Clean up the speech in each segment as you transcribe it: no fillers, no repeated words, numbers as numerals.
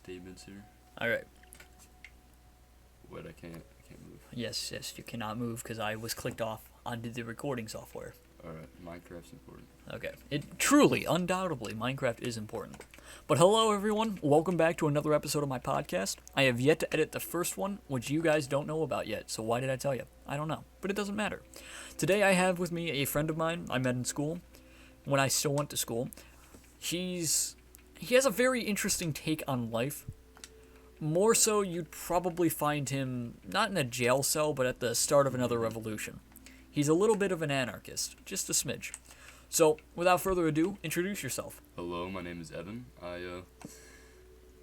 statements here. All right. Wait, I can't move. Yes, you cannot move because I was clicked off onto the recording software. Alright, Minecraft's important. Okay. It truly, undoubtedly, Minecraft is important. But hello, everyone. Welcome back to another episode of my podcast. I have yet to edit the first one, which you guys don't know about yet. So why did I tell you? I don't know, but it doesn't matter. Today I have with me a friend of mine I met in school, when I still went to school. He has a very interesting take on life. More so, you'd probably find him not in a jail cell, but at the start of another revolution. He's a little bit of an anarchist, just a smidge. So, without further ado, introduce yourself. Hello, my name is Evan. I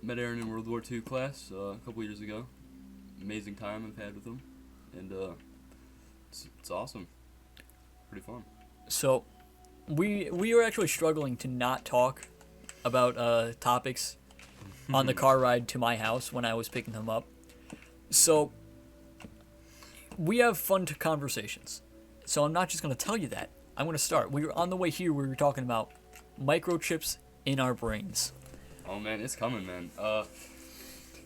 met Aaron in World War II class a couple years ago. Amazing time I've had with him, and it's awesome. Pretty fun. So, we were actually struggling to not talk about topics on the car ride to my house when I was picking him up. So, we have fun conversations. So I'm not just going to tell you that. I'm going to start. We were on the way here, we were talking about microchips in our brains. Oh man, it's coming, man.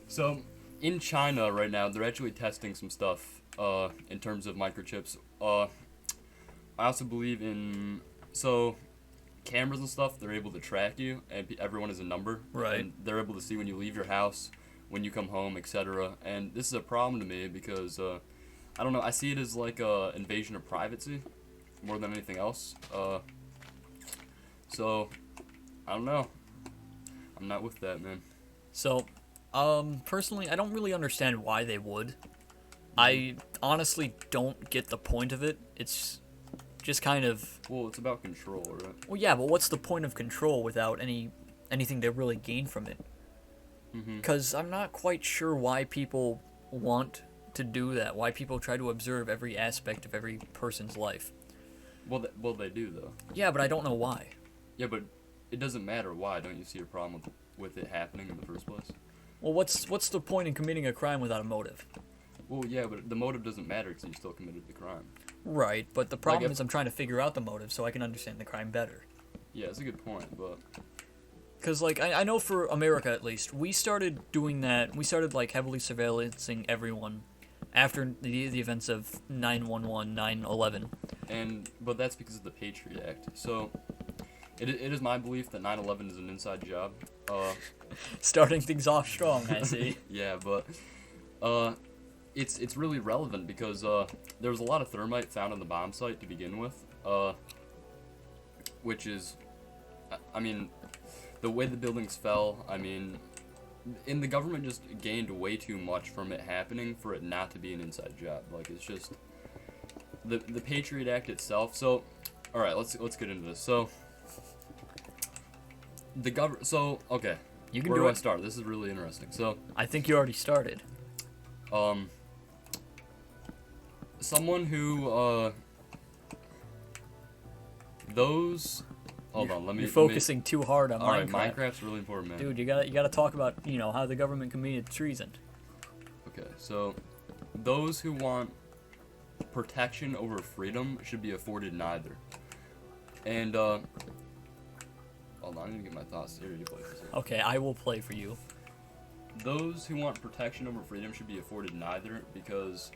So in China right now, they're actually testing some stuff in terms of microchips. I also believe in cameras and stuff. They're able to track you, and everyone is a number. Right. And they're able to see when you leave your house, when you come home, etc. And this is a problem to me because I don't know. I see it as like a invasion of privacy more than anything else. So I don't know. I'm not with that, man. So, personally, I don't really understand why they would. I honestly don't get the point of it. It's just kind of... Well, it's about control, right? Well, yeah, but what's the point of control without anything to really gain from it? Because I'm not quite sure why people want to do that. Why people try to observe every aspect of every person's life. Well, they do though. Yeah, but I don't know why. Yeah, but it doesn't matter why. Don't you see a problem with it happening in the first place? Well, what's the point in committing a crime without a motive? Well, yeah, but the motive doesn't matter because you still committed the crime. Right, but the problem is I'm trying to figure out the motive so I can understand the crime better. Yeah, it's a good point, but... Because, like, I know for America, at least, we started doing that. We started, like, heavily surveillancing everyone after the events of 9/11, 9/11. But that's because of the Patriot Act. So, it is my belief that 9/11 is an inside job. Starting things off strong, I see. Yeah, but it's really relevant because there was a lot of thermite found on the bomb site to begin with, which is, I mean, the way the buildings fell, I mean, and the government just gained way too much from it happening for it not to be an inside job. Like, it's just the Patriot Act itself. So, all right, let's get into this. So, okay, You can where do do I it. start? This is really interesting. So, I think you already started. someone who those. Hold on, let me. You're focusing too hard on Alright, Minecraft. Minecraft's really important, man. Dude, you gotta talk about, how the government committed treason. Okay, so those who want protection over freedom should be afforded neither. And hold on, I need to get my thoughts here. You play this. Okay, I will play for you. Those who want protection over freedom should be afforded neither because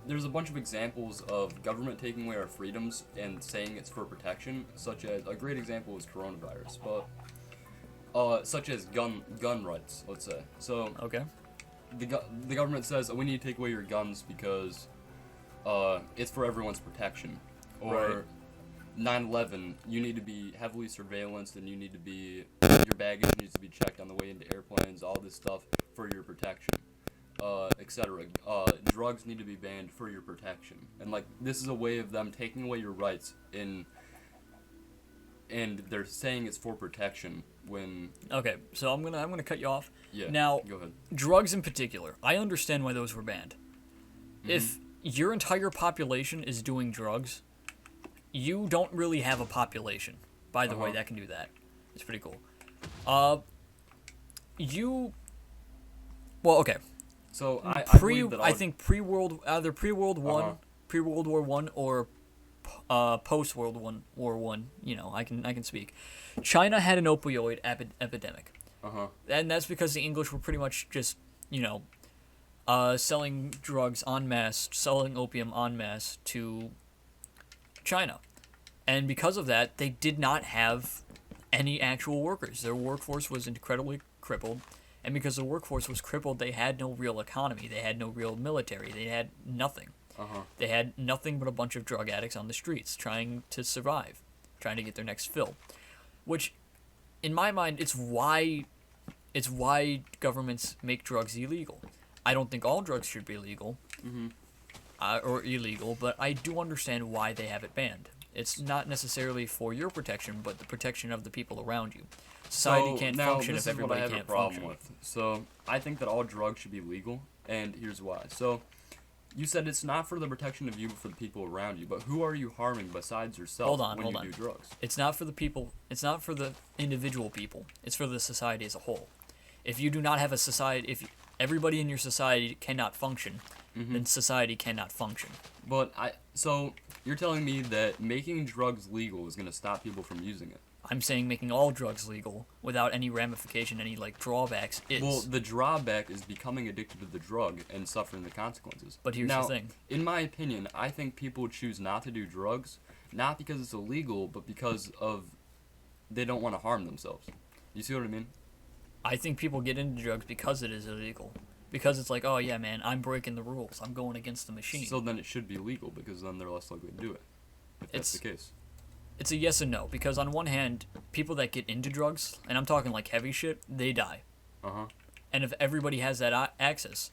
there's a bunch of examples of government taking away our freedoms and saying it's for protection, such as a great example is coronavirus, but such as gun rights, let's say. So Okay. the government says, we need to take away your guns because it's for everyone's protection. Or 9/11, you need to be heavily surveillanced and your baggage needs to be checked on the way into airplanes, all this stuff for your protection, etc. Drugs need to be banned for your protection. And like, this is a way of them taking away your rights and they're saying it's for protection when... Okay, so I'm gonna cut you off. Yeah, Now, go ahead. drugs in particular, I understand why those were banned. If your entire population is doing drugs, you don't really have a population. By the way, that can do that. It's pretty cool. Well, okay. So I believe that I think either pre-World War One or post World War One. I can speak. China had an opioid epidemic. And that's because the English were pretty much just, selling drugs en masse, selling opium en masse to China. And because of that, they did not have any actual workers. Their workforce was incredibly crippled. And because the workforce was crippled, they had no real economy. They had no real military. They had nothing. They had nothing but a bunch of drug addicts on the streets trying to survive, trying to get their next fill. Which, in my mind, it's why governments make drugs illegal. I don't think all drugs should be legal or illegal, but I do understand why they have it banned. It's not necessarily for your protection, but the protection of the people around you. Society can't function if everybody can't function. So I think that all drugs should be legal, and here's why. So you said it's not for the protection of you, but for the people around you. But who are you harming besides yourself when you do drugs? It's not for the people. It's not for the individual people. It's for the society as a whole. If you do not have a society, if everybody in your society cannot function, then society cannot function. So you're telling me that making drugs legal is going to stop people from using it? I'm saying making all drugs legal without any ramification, any drawbacks is. Well, the drawback is becoming addicted to the drug and suffering the consequences. But here's the thing. In my opinion, I think people choose not to do drugs, not because it's illegal, but because they don't want to harm themselves. You see what I mean? I think people get into drugs because it is illegal. Because it's like, oh yeah, man, I'm breaking the rules. I'm going against the machine. So then it should be legal, because then they're less likely to do it. If that's the case. It's a yes and no, because on one hand, people that get into drugs, and I'm talking heavy shit, they die. And if everybody has that access,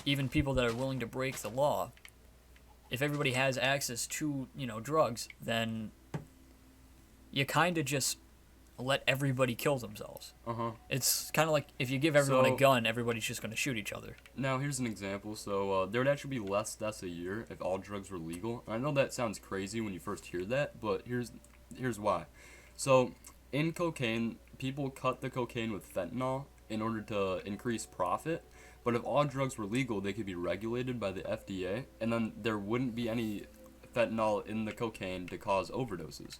even people that are willing to break the law, if everybody has access to, drugs, then you kind of just let everybody kill themselves. It's kind of like if you give everyone a gun, everybody's just going to shoot each other. Now, here's an example. So, there would actually be less deaths a year if all drugs were legal. And I know that sounds crazy when you first hear that, but here's why. So, in cocaine, people cut the cocaine with fentanyl in order to increase profit. But if all drugs were legal, they could be regulated by the FDA, and then there wouldn't be any fentanyl in the cocaine to cause overdoses.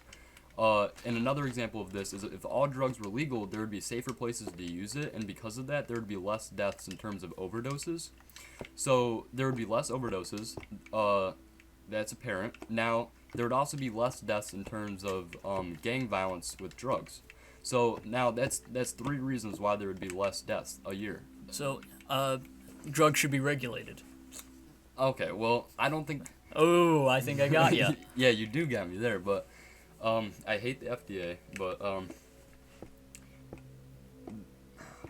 And another example of this is if all drugs were legal, there would be safer places to use it, and because of that, there would be less deaths in terms of overdoses. So there would be less overdoses. That's apparent. Now, there would also be less deaths in terms of gang violence with drugs. So now that's 3 reasons why there would be less deaths a year. So, drugs should be regulated. Okay, well, I don't think... Oh, I think I got you. Yeah, you do got me there, but... I hate the FDA, but,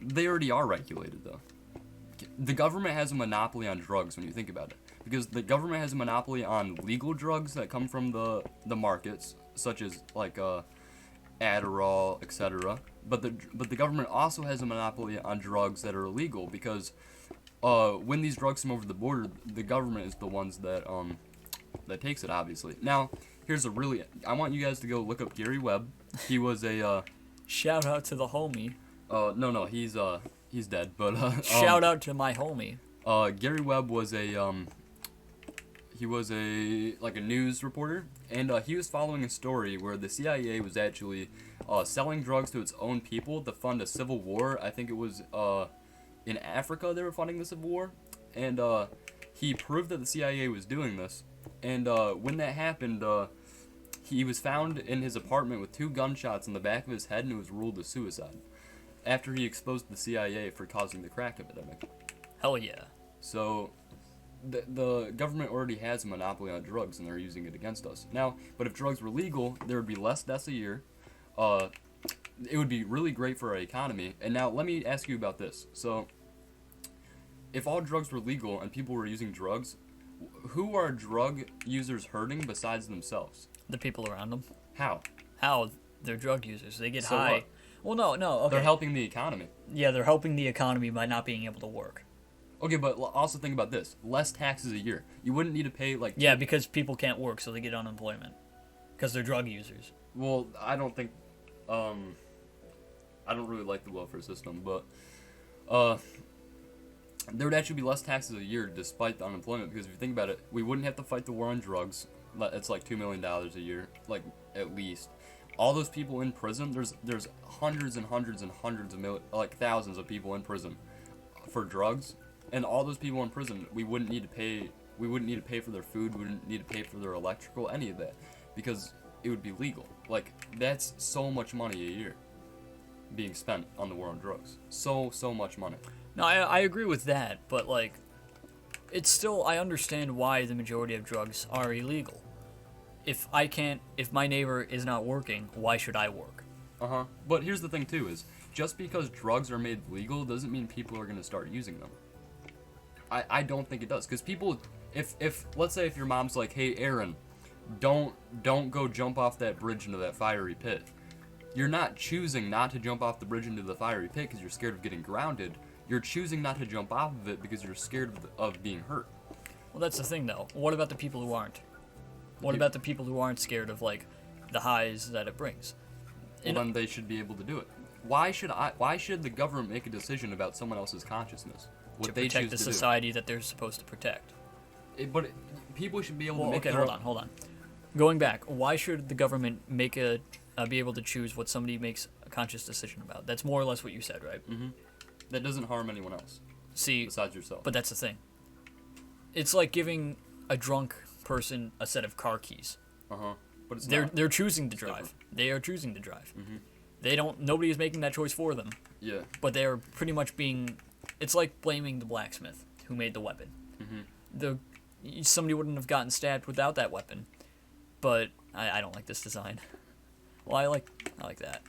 they already are regulated, though. The government has a monopoly on drugs when you think about it. Because the government has a monopoly on legal drugs that come from the markets, such as, Adderall, etc. But the government also has a monopoly on drugs that are illegal, because, when these drugs come over the border, the government is the ones that takes it, obviously. Now... I want you guys to go look up Gary Webb. He was a, Shout out to the homie. No, he's dead, but, Shout out to my homie. Gary Webb was he was a news reporter, and, he was following a story where the CIA was actually, selling drugs to its own people to fund a civil war. I think it was, in Africa they were funding the civil war, and, he proved that the CIA was doing this. And when that happened, he was found in his apartment with 2 gunshots in the back of his head, and it was ruled a suicide after he exposed the CIA for causing the crack epidemic. Hell yeah. So the government already has a monopoly on drugs, and they're using it against us. Now, but if drugs were legal, there would be less deaths a year. It would be really great for our economy. And now let me ask you about this. So if all drugs were legal and people were using drugs, who are drug users hurting besides themselves? The people around them. How? They're drug users. They get So high. what? Well, no, okay. They're helping the economy. Yeah, they're helping the economy by not being able to work. Okay, but also think about this. Less taxes a year. You wouldn't need to pay, Yeah, because people can't work, so they get unemployment. Because they're drug users. Well, I don't think... I don't really like the welfare system, but... there would actually be less taxes a year despite the unemployment, because if you think about it, we wouldn't have to fight the war on drugs. It's $2 million a year, at least. all those people in prison, there's hundreds and hundreds and hundreds of thousands of people in prison for drugs, and all those people in prison, we wouldn't need to pay for their food, we wouldn't need to pay for their electrical, any of that, because it would be legal. Like, that's so much money a year being spent on the war on drugs. So much money. No, I agree with that, but like, it's still, I understand why the majority of drugs are illegal. If my neighbor is not working, why should I work? But here's the thing too, is just because drugs are made legal doesn't mean people are going to start using them. I don't think it does, because people, if let's say if your mom's like, hey Aaron, don't go jump off that bridge into that fiery pit. You're not choosing not to jump off the bridge into the fiery pit because you're scared of getting grounded. You're choosing not to jump off of it because you're scared of being hurt. Well, that's the thing, though. What about the people who aren't? What about the people who aren't scared of, like, the highs that it brings? Well, then they should be able to do it. Why should the government make a decision about someone else's consciousness? To protect the society that they're supposed to protect. People should be able to make okay, hold on. Going back, why should the government be able to choose what somebody makes a conscious decision about? That's more or less what you said, right? Mm-hmm. That doesn't harm anyone else. See, besides yourself. But that's the thing. It's like giving a drunk person a set of car keys. But they're choosing to drive. They are choosing to drive. Mm-hmm. Nobody is making that choice for them. Yeah. But they are pretty much it's like blaming the blacksmith who made the weapon. Mm-hmm. Somebody wouldn't have gotten stabbed without that weapon. But I don't like this design. Well, I like that.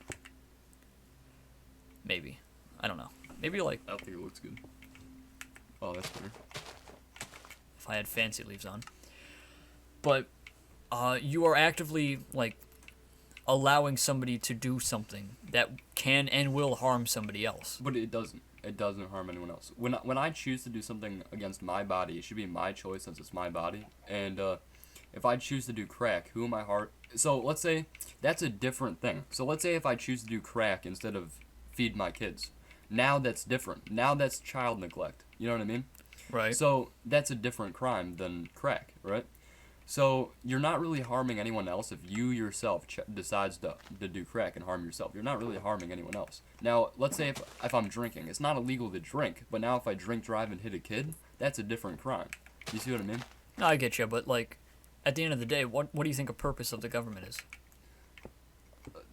Maybe. I don't know. Maybe like... I don't think it looks good. Oh, that's better. If I had fancy leaves on. But you are actively, like, allowing somebody to do something that can and will harm somebody else. But it doesn't. It doesn't harm anyone else. When I choose to do something against my body, it should be my choice since it's my body. And if I choose to do crack, who am I So let's say that's a different thing. So let's say if I choose to do crack instead of feed my kids. Now that's different. Now that's child neglect. You know what I mean? Right. So that's a different crime than crack, right? So you're not really harming anyone else if you yourself decides to do crack and harm yourself. You're not really harming anyone else. Now, let's say if I'm drinking. It's not illegal to drink, but now if I drink, drive, and hit a kid, that's a different crime. You see what I mean? No, I get you, but, like, at the end of the day, what do you think a purpose of the government is?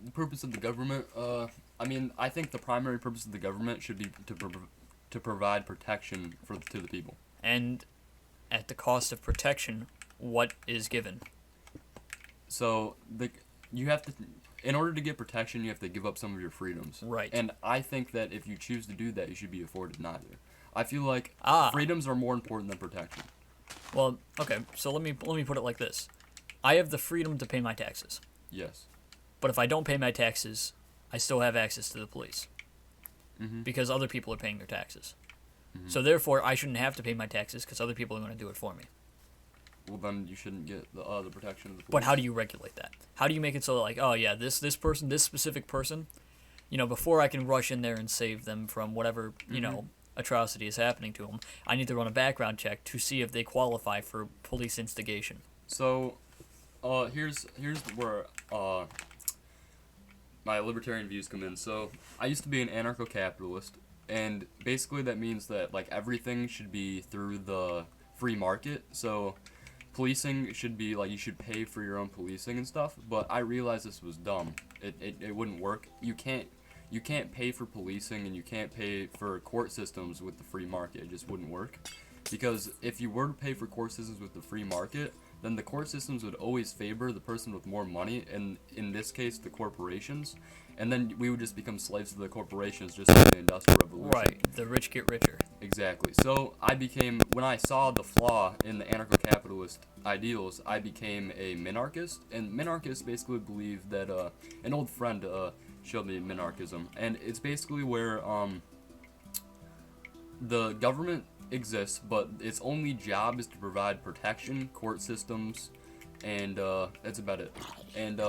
The purpose of the government, I think the primary purpose of the government should be to provide protection to the people. And at the cost of protection, what is given? So you have to, in order to get protection, you have to give up some of your freedoms. Right. And I think that if you choose to do that, you should be afforded neither. I feel like freedoms are more important than protection. Well, okay. So let me put it like this: I have the freedom to pay my taxes. Yes. But if I don't pay my taxes, I still have access to the police. Mm-hmm. Because other people are paying their taxes. Mm-hmm. So therefore, I shouldn't have to pay my taxes because other people are going to do it for me. Well, then you shouldn't get the protection of the police. But how do you regulate that? How do you make it so, like, oh yeah, this person, this specific person, before I can rush in there and save them from whatever, atrocity is happening to them, I need to run a background check to see if they qualify for police instigation. So, here's where my libertarian views come in. So, I used to be an anarcho-capitalist, and basically that means that, like, everything should be through the free market. So, policing should be, like, you should pay for your own policing and stuff, but I realized this was dumb. It wouldn't work. You can't pay for policing and you can't pay for court systems with the free market. It just wouldn't work. Because if you were to pay for court systems with the free market, then the court systems would always favor the person with more money, and in this case, the corporations. And then we would just become slaves to the corporations, just like the Industrial Revolution. Right, the rich get richer. Exactly. So when I saw the flaw in the anarcho-capitalist ideals, I became a minarchist. And minarchists basically believe that, an old friend showed me minarchism. And it's basically where the government exists, but its only job is to provide protection, court systems, and that's about it. And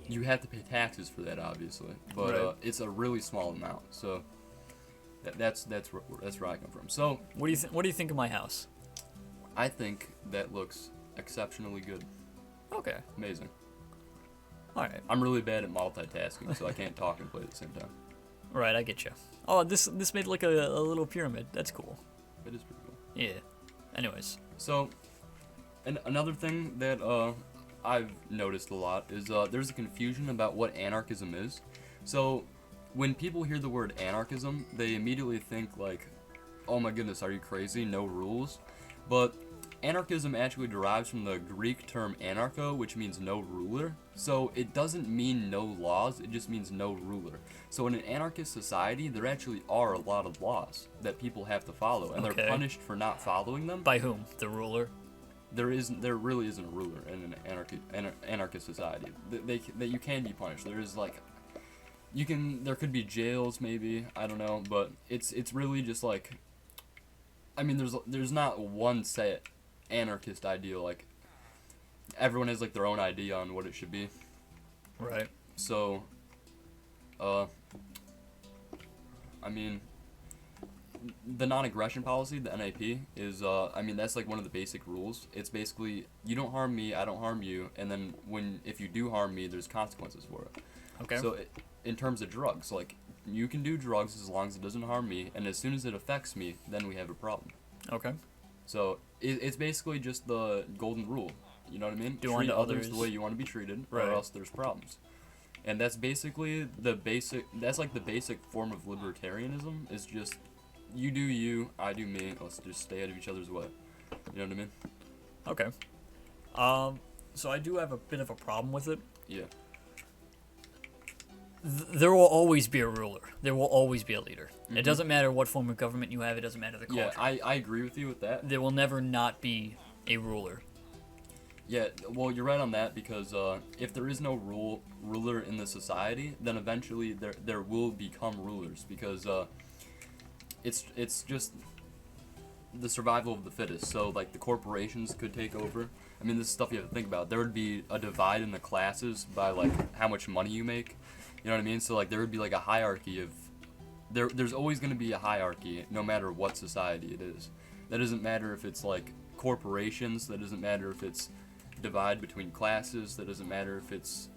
you have to pay taxes for that, obviously, but right. It's a really small amount. So that's where I come from. So what do you think of my house? I think that looks exceptionally good. Okay. Amazing. All right. I'm really bad at multitasking, so I can't talk and play at the same time. Right, I get you. Oh, this made like a little pyramid. That's cool. It is pretty cool. Yeah. Anyways. So, another thing that I've noticed a lot is there's a confusion about what anarchism is. So, when people hear the word anarchism, they immediately think like, oh my goodness, are you crazy? No rules? But anarchism actually derives from the Greek term anarcho, which means no ruler. So it doesn't mean no laws, it just means no ruler. So in an anarchist society, there actually are a lot of laws that people have to follow, and they're punished for not following them. By whom? The ruler? There really isn't a ruler in an anarchist society. That you can be punished. There is like, there could be jails maybe, I don't know, but it's really just like, I mean, there's not one set anarchist ideal. Like, everyone has like their own idea on what it should be. Right. So, I mean, the non-aggression policy, the NAP, is I mean, that's like one of the basic rules. It's basically, you don't harm me, I don't harm you, and then if you do harm me, there's consequences for it. Okay. So in terms of drugs, like, you can do drugs as long as it doesn't harm me, and as soon as it affects me, then we have a problem. Okay. So it's basically just the golden rule. You know what I mean? Do Treat unto others others the way you want to be treated, Right. or else there's problems. And that's basically that's like the basic form of libertarianism, is just, you do you, I do me, let's just stay out of each other's way. You know what I mean? Okay. So I do have a bit of a problem with it. Yeah. There will always be a ruler. There will always be a leader. Mhm. It doesn't matter what form of government you have. It doesn't matter the culture. Yeah, I agree with you with that. There will never not be a ruler. Yeah, well, you're right on that, because if there is no ruler in the society, then eventually there will become rulers, because it's just the survival of the fittest. So like the corporations could take over. I mean, this is stuff you have to think about. There would be a divide in the classes by like how much money you make. You know what I mean? So like there would be like a hierarchy of there's always going to be a hierarchy no matter what society it is. That doesn't matter if it's like corporations, that doesn't matter if it's divide between classes, that doesn't matter if it's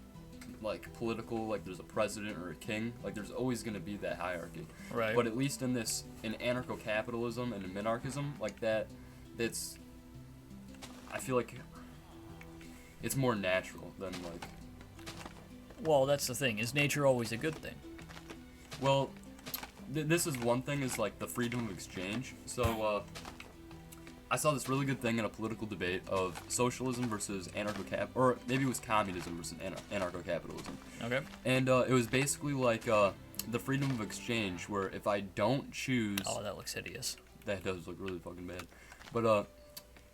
like political, like there's a president or a king, like there's always going to be that hierarchy. Right. But at least in anarcho-capitalism and in minarchism, like that's, I feel like it's more natural than like. Well, that's the thing. Is nature always a good thing? Well, this is one thing, is like the freedom of exchange. So I saw this really good thing in a political debate of socialism versus or maybe it was communism versus anarcho-capitalism. Okay. And it was basically like the freedom of exchange, where if I don't choose... Oh, that looks hideous. That does look really fucking bad. But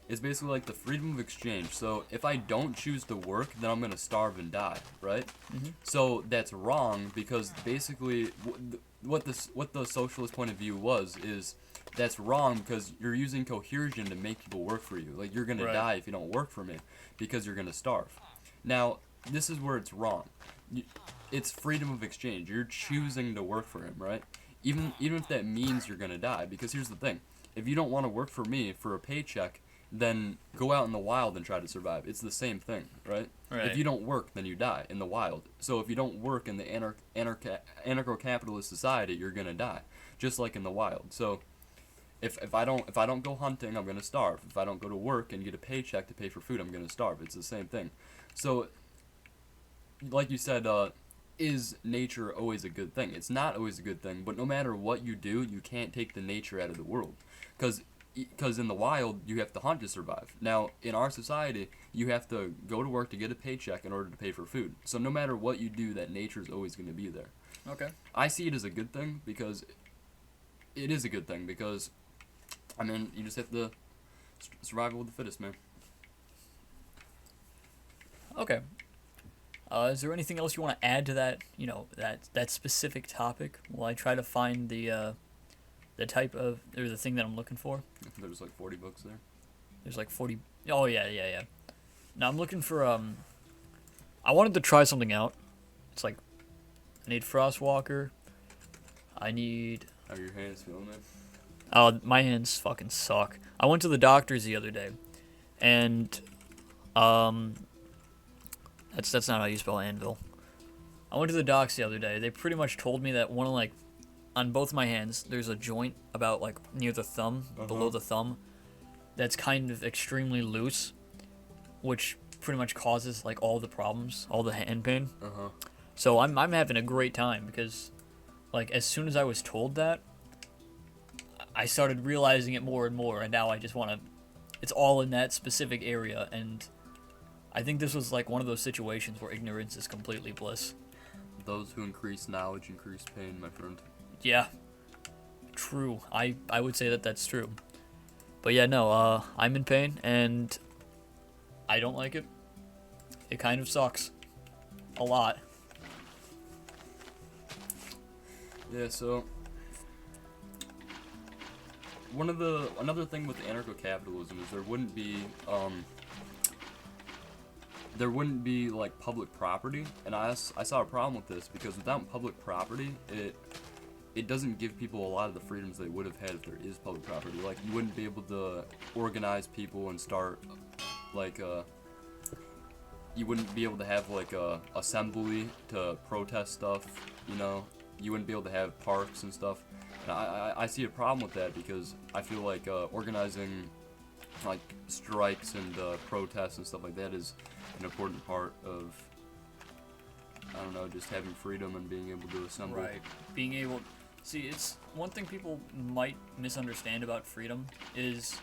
it's basically like the freedom of exchange. So if I don't choose to work, then I'm going to starve and die, right? Mm-hmm. So that's wrong, because basically what the socialist point of view is that's wrong, because you're using coercion to make people work for you. Like, you're going to die if you don't work for me, because you're going to starve. Now, this is where it's wrong. It's freedom of exchange. You're choosing to work for him, right? Even if that means you're going to die. Because here's the thing. If you don't want to work for me for a paycheck, then go out in the wild and try to survive. It's the same thing, right? If you don't work, then you die in the wild. So if you don't work in the anarcho-capitalist society, you're going to die, just like in the wild. So if I don't go hunting, I'm going to starve. If I don't go to work and get a paycheck to pay for food, I'm going to starve. It's the same thing. So like you said, is nature always a good thing? It's not always a good thing, but no matter what you do, you can't take the nature out of the world. Because in the wild, you have to hunt to survive. Now, in our society, you have to go to work to get a paycheck in order to pay for food. So no matter what you do, that nature is always going to be there. Okay. I see it as a good thing, because it is a good thing, because, I mean, you just have to survival of the fittest, man. Okay. Is there anything else you want to add to that, that specific topic while I try to find the type of, or the thing that I'm looking for? There's like 40 books there. There's like 40. Oh, yeah. Now I'm looking for, I wanted to try something out. It's like, I need Frostwalker. I need... How are your hands feeling, man? Oh, my hands fucking suck. I went to the doctor's the other day, and, That's not how you spell anvil. I went to the docks the other day. They pretty much told me that on both my hands, there's a joint about like near the thumb, below the thumb, that's kind of extremely loose, which pretty much causes like all the problems, all the hand pain. So I'm having a great time because, like, as soon as I was told that, I started realizing it more and more, and now I just want to. It's all in that specific area, and I think this was like one of those situations where ignorance is completely bliss. Those who increase knowledge increase pain, my friend. Yeah, true. I would say that that's true. But yeah, no, I'm in pain, and I don't like it. It kind of sucks. A lot. Yeah, so another thing with anarcho-capitalism is there wouldn't be like public property, and I saw a problem with this because without public property, it doesn't give people a lot of the freedoms they would have had if there is public property. Like, you wouldn't be able to organize people and start like you wouldn't be able to have like a assembly to protest stuff, you know. You wouldn't be able to have parks and stuff. And I see a problem with that because I feel like organizing like strikes and protests and stuff like that is an important part of, I don't know, just having freedom and being able to assemble. Right. Being able. See, it's one thing people might misunderstand about freedom is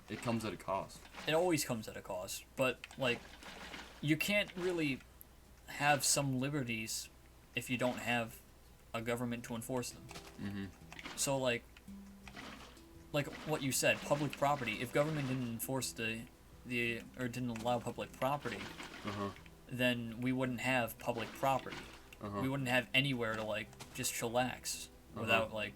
it comes at a cost. It always comes at a cost, but like you can't really have some liberties if you don't have a government to enforce them. So like what you said, public property. If government didn't enforce or didn't allow public property, then we wouldn't have public property. We wouldn't have anywhere to like just chillax without like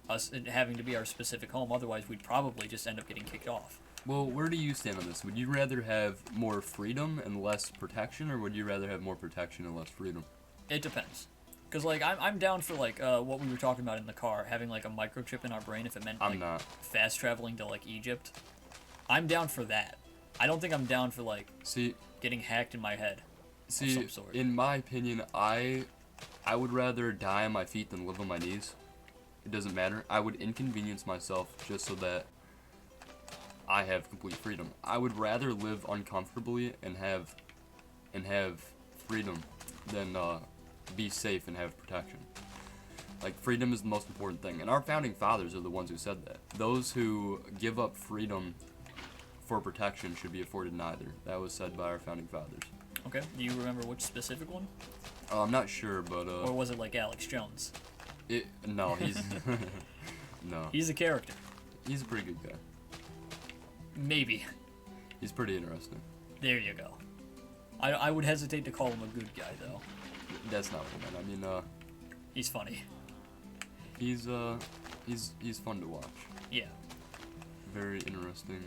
us having to be our specific home. Otherwise, we'd probably just end up getting kicked off. Well, where do you stand on this? Would you rather have more freedom and less protection, or would you rather have more protection and less freedom? It depends. Because, like, I'm down for, like, what we were talking about in the car, having, like, a microchip in our brain if it meant, like, fast traveling to, like, Egypt. I'm down for that. I don't think I'm down for, like, getting hacked in my head of some sort. In my opinion, I would rather die on my feet than live on my knees. It doesn't matter. I would inconvenience myself just so that I have complete freedom. I would rather live uncomfortably and have freedom than be safe and have protection. Like, freedom is the most important thing, and our founding fathers are the ones who said that. Those who give up freedom for protection should be afforded neither. That was said by our founding fathers. Okay. Do you remember which specific one? I'm not sure, but or was it like Alex Jones? No, he's no. He's a character. He's a pretty good guy. Maybe. He's pretty interesting. There you go. I would hesitate to call him a good guy though. That's not what I meant. I mean, he's funny. He's fun to watch. Yeah. Very interesting.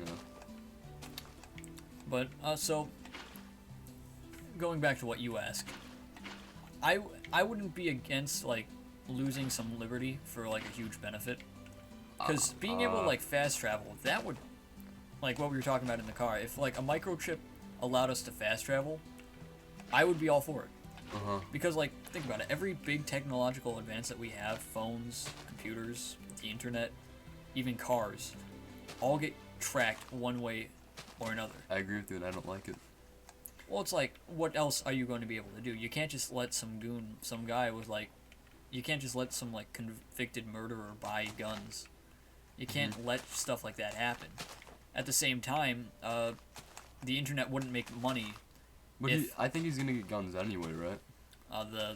But so going back to what you asked, I wouldn't be against like losing some liberty for like a huge benefit, because being able to like fast travel, that would, like what we were talking about in the car, if like a microchip allowed us to fast travel, I would be all for it. Because like think about it, every big technological advance that we have, phones, computers, the internet, even cars, all get tracked one way or another. I agree with you, and I don't like it. Well, it's like, what else are you going to be able to do? You can't just let some guy with like, you can't just let some like convicted murderer buy guns. You can't let stuff like that happen. At the same time, the internet wouldn't make money. But I think he's gonna get guns anyway, right? The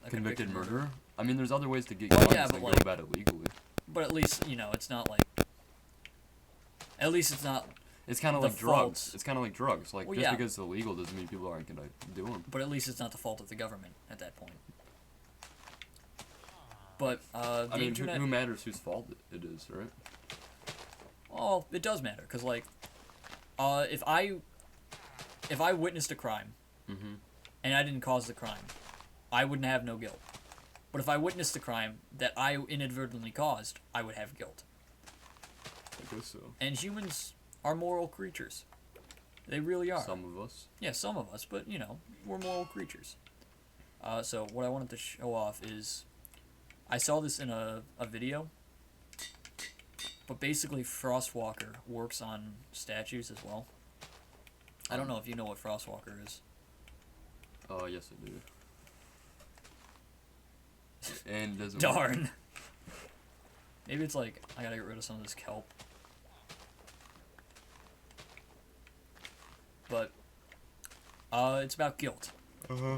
convicted murderer? I mean, there's other ways to get guns yeah, than go about it legally. But at least, you know, it's not like... At least it's not... It's kind of like drugs. It's kind of like drugs. Like, well, just because it's illegal doesn't mean people aren't gonna do them. But at least it's not the fault of the government at that point. But, the I mean, internet... who matters whose fault it is, right? Well, it does matter, because, like, if I witnessed a crime, and I didn't cause the crime, I wouldn't have no guilt. But if I witnessed a crime that I inadvertently caused, I would have guilt. I guess so. And humans are moral creatures. They really are. Some of us. Yeah, some of us, but, we're moral creatures. So what I wanted to show off is, I saw this in a video, but basically Frostwalker works on statues as well. I don't know if you know what Frostwalker is. Oh, yes I do. And doesn't Darn. work. Maybe it's like, I gotta get rid of some of this kelp. But, it's about guilt.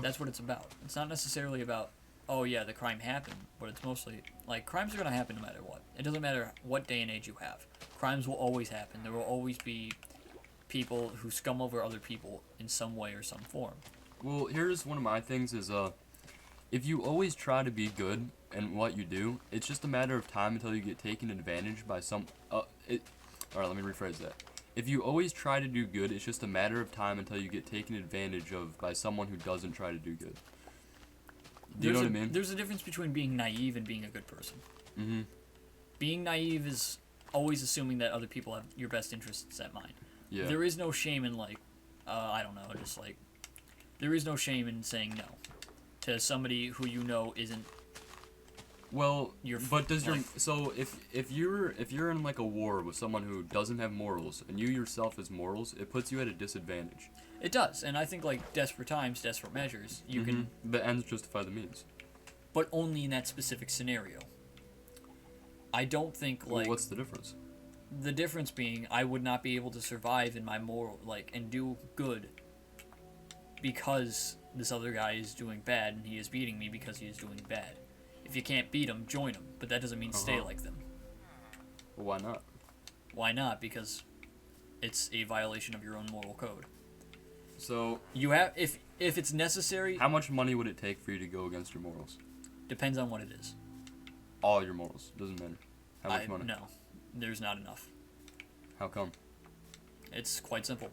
That's what it's about. It's not necessarily about, oh yeah, the crime happened, but it's mostly, like, crimes are gonna happen no matter what. It doesn't matter what day and age you have. Crimes will always happen. There will always be people who scum over other people in some way or some form. Well, here's one of my things is, if you always try to be good in what you do, it's just a matter of time until you get taken advantage by alright, let me rephrase that. If you always try to do good, it's just a matter of time until you get taken advantage of by someone who doesn't try to do good. Do you know what I mean? There's a difference between being naive and being a good person. Mm-hmm. Being naive is always assuming that other people have your best interests at mind. Yeah. There is no shame in, like, there is no shame in saying no to somebody who you know isn't. Well, but does like, so if you're in like a war with someone who doesn't have morals and you yourself has morals, it puts you at a disadvantage. It does, and I think like desperate times, desperate measures, you can. The ends justify the means. But only in that specific scenario. I don't think like. Well, what's the difference? The difference being, I would not be able to survive in my moral and do good because this other guy is doing bad and he is beating me because he is doing bad. If you can't beat him, join him. But that doesn't mean stay like them. Well, why not? Why not? Because it's a violation of your own moral code. So you have, if it's necessary. How much money would it take for you to go against your morals? Depends on what it is. All your morals, doesn't matter. How much money? No, there's not enough. How come? It's quite simple.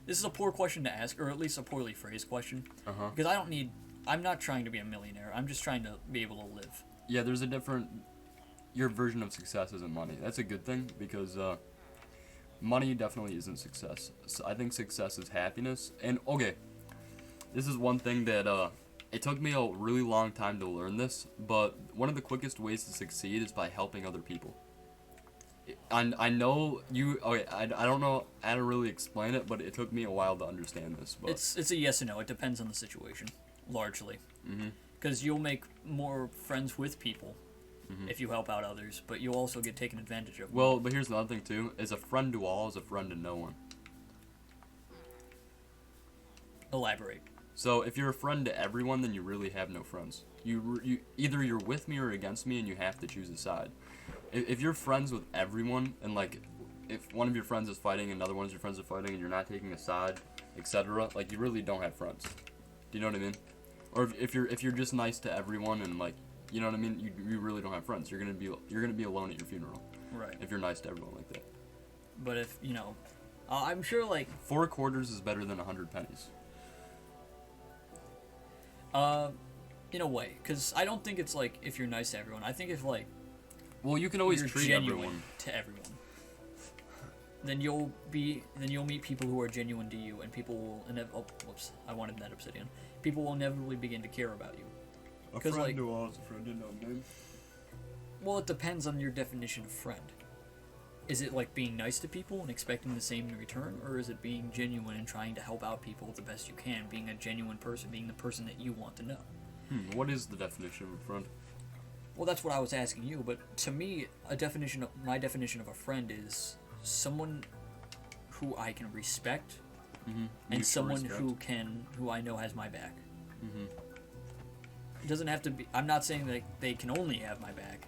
This is a poor question to ask, or at least a poorly phrased question. Because I'm not trying to be a millionaire. I'm just trying to be able to live. Yeah, there's a different. Your version of success isn't money. That's a good thing because money definitely isn't success. So I think success is happiness. And okay, this is one thing that it took me a really long time to learn this, but one of the quickest ways to succeed is by helping other people. I know you. Okay, I don't know how to really explain it, but it took me a while to understand this. But it's a yes and no. It depends on the situation, largely. Because you'll make more friends with people if you help out others, but you'll also get taken advantage of. Well, but here's another thing too: is a friend to all is a friend to no one. Elaborate. So if you're a friend to everyone, then you really have no friends. You either you're with me or against me, and you have to choose a side. If you're friends with everyone, and like, if one of your friends is fighting, another one of your friends is fighting, and you're not taking a side, etc., like you really don't have friends. Do you know what I mean? Or if you're just nice to everyone and like, you know what I mean, you really don't have friends. You're gonna be alone at your funeral. Right. If you're nice to everyone like that. But if I'm sure like 4 quarters is better than 100 pennies. In a way, because I don't think it's like if you're nice to everyone. I think if like. Well, you can always you're treat genuine everyone to everyone. Then you'll meet people who are genuine to you, and people will I wanted that obsidian. People will inevitably begin to care about you. A friend to all is a friend to no man. Well, it depends on your definition of friend. Is it like being nice to people and expecting the same in return, or is it being genuine and trying to help out people the best you can, being a genuine person, being the person that you want to know? What is the definition of a friend? Well, that's what I was asking you, but to me, my definition of a friend is someone who I can respect, and someone who I know has my back. It doesn't have to be. I'm not saying that they can only have my back,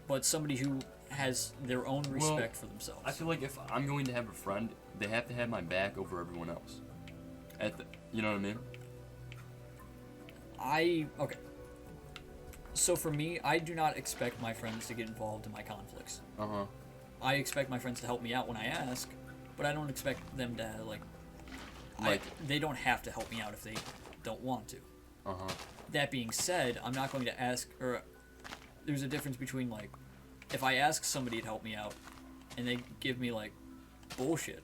but somebody who has their own respect for themselves. I feel like if I'm going to have a friend, they have to have my back over everyone else. You know what I mean? Okay. So for me, I do not expect my friends to get involved in my conflicts. I expect my friends to help me out when I ask, but I don't expect them to they don't have to help me out if they don't want to. That being said, I'm not going to ask, or there's a difference between like, if I ask somebody to help me out, and they give me like bullshit.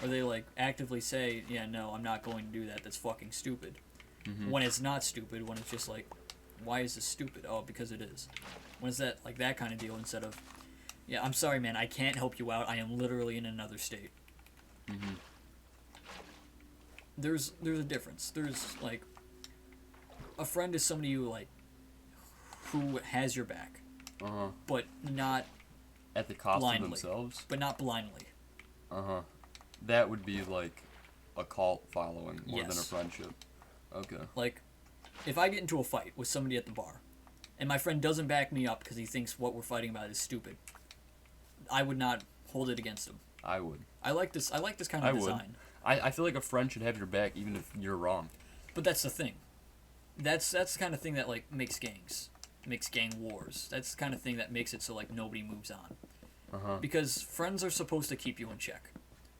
Or they, like, actively say, yeah, no, I'm not going to do that. That's fucking stupid. Mm-hmm. When it's not stupid, when it's just like, why is this stupid? Oh, because it is. When it's that kind of deal instead of, yeah, I'm sorry, man, I can't help you out. I am literally in another state. Mm-hmm. There's a difference. There's, like, a friend is somebody who has your back. Uh-huh. But not At the cost blindly. of themselves? But not blindly. Uh-huh. That would be like a cult following more than a Yes. friendship. Okay. Like, if I get into a fight with somebody at the bar, and my friend doesn't back me up because he thinks what we're fighting about is stupid, I would not hold it against him. I would. I like this kind of I would. design. I feel like a friend should have your back even if you're wrong. But that's the thing. That's the kind of thing that, like, makes gangs. Makes gang wars. That's the kind of thing that makes it so, like, nobody moves on. Uh-huh. Because friends are supposed to keep you in check.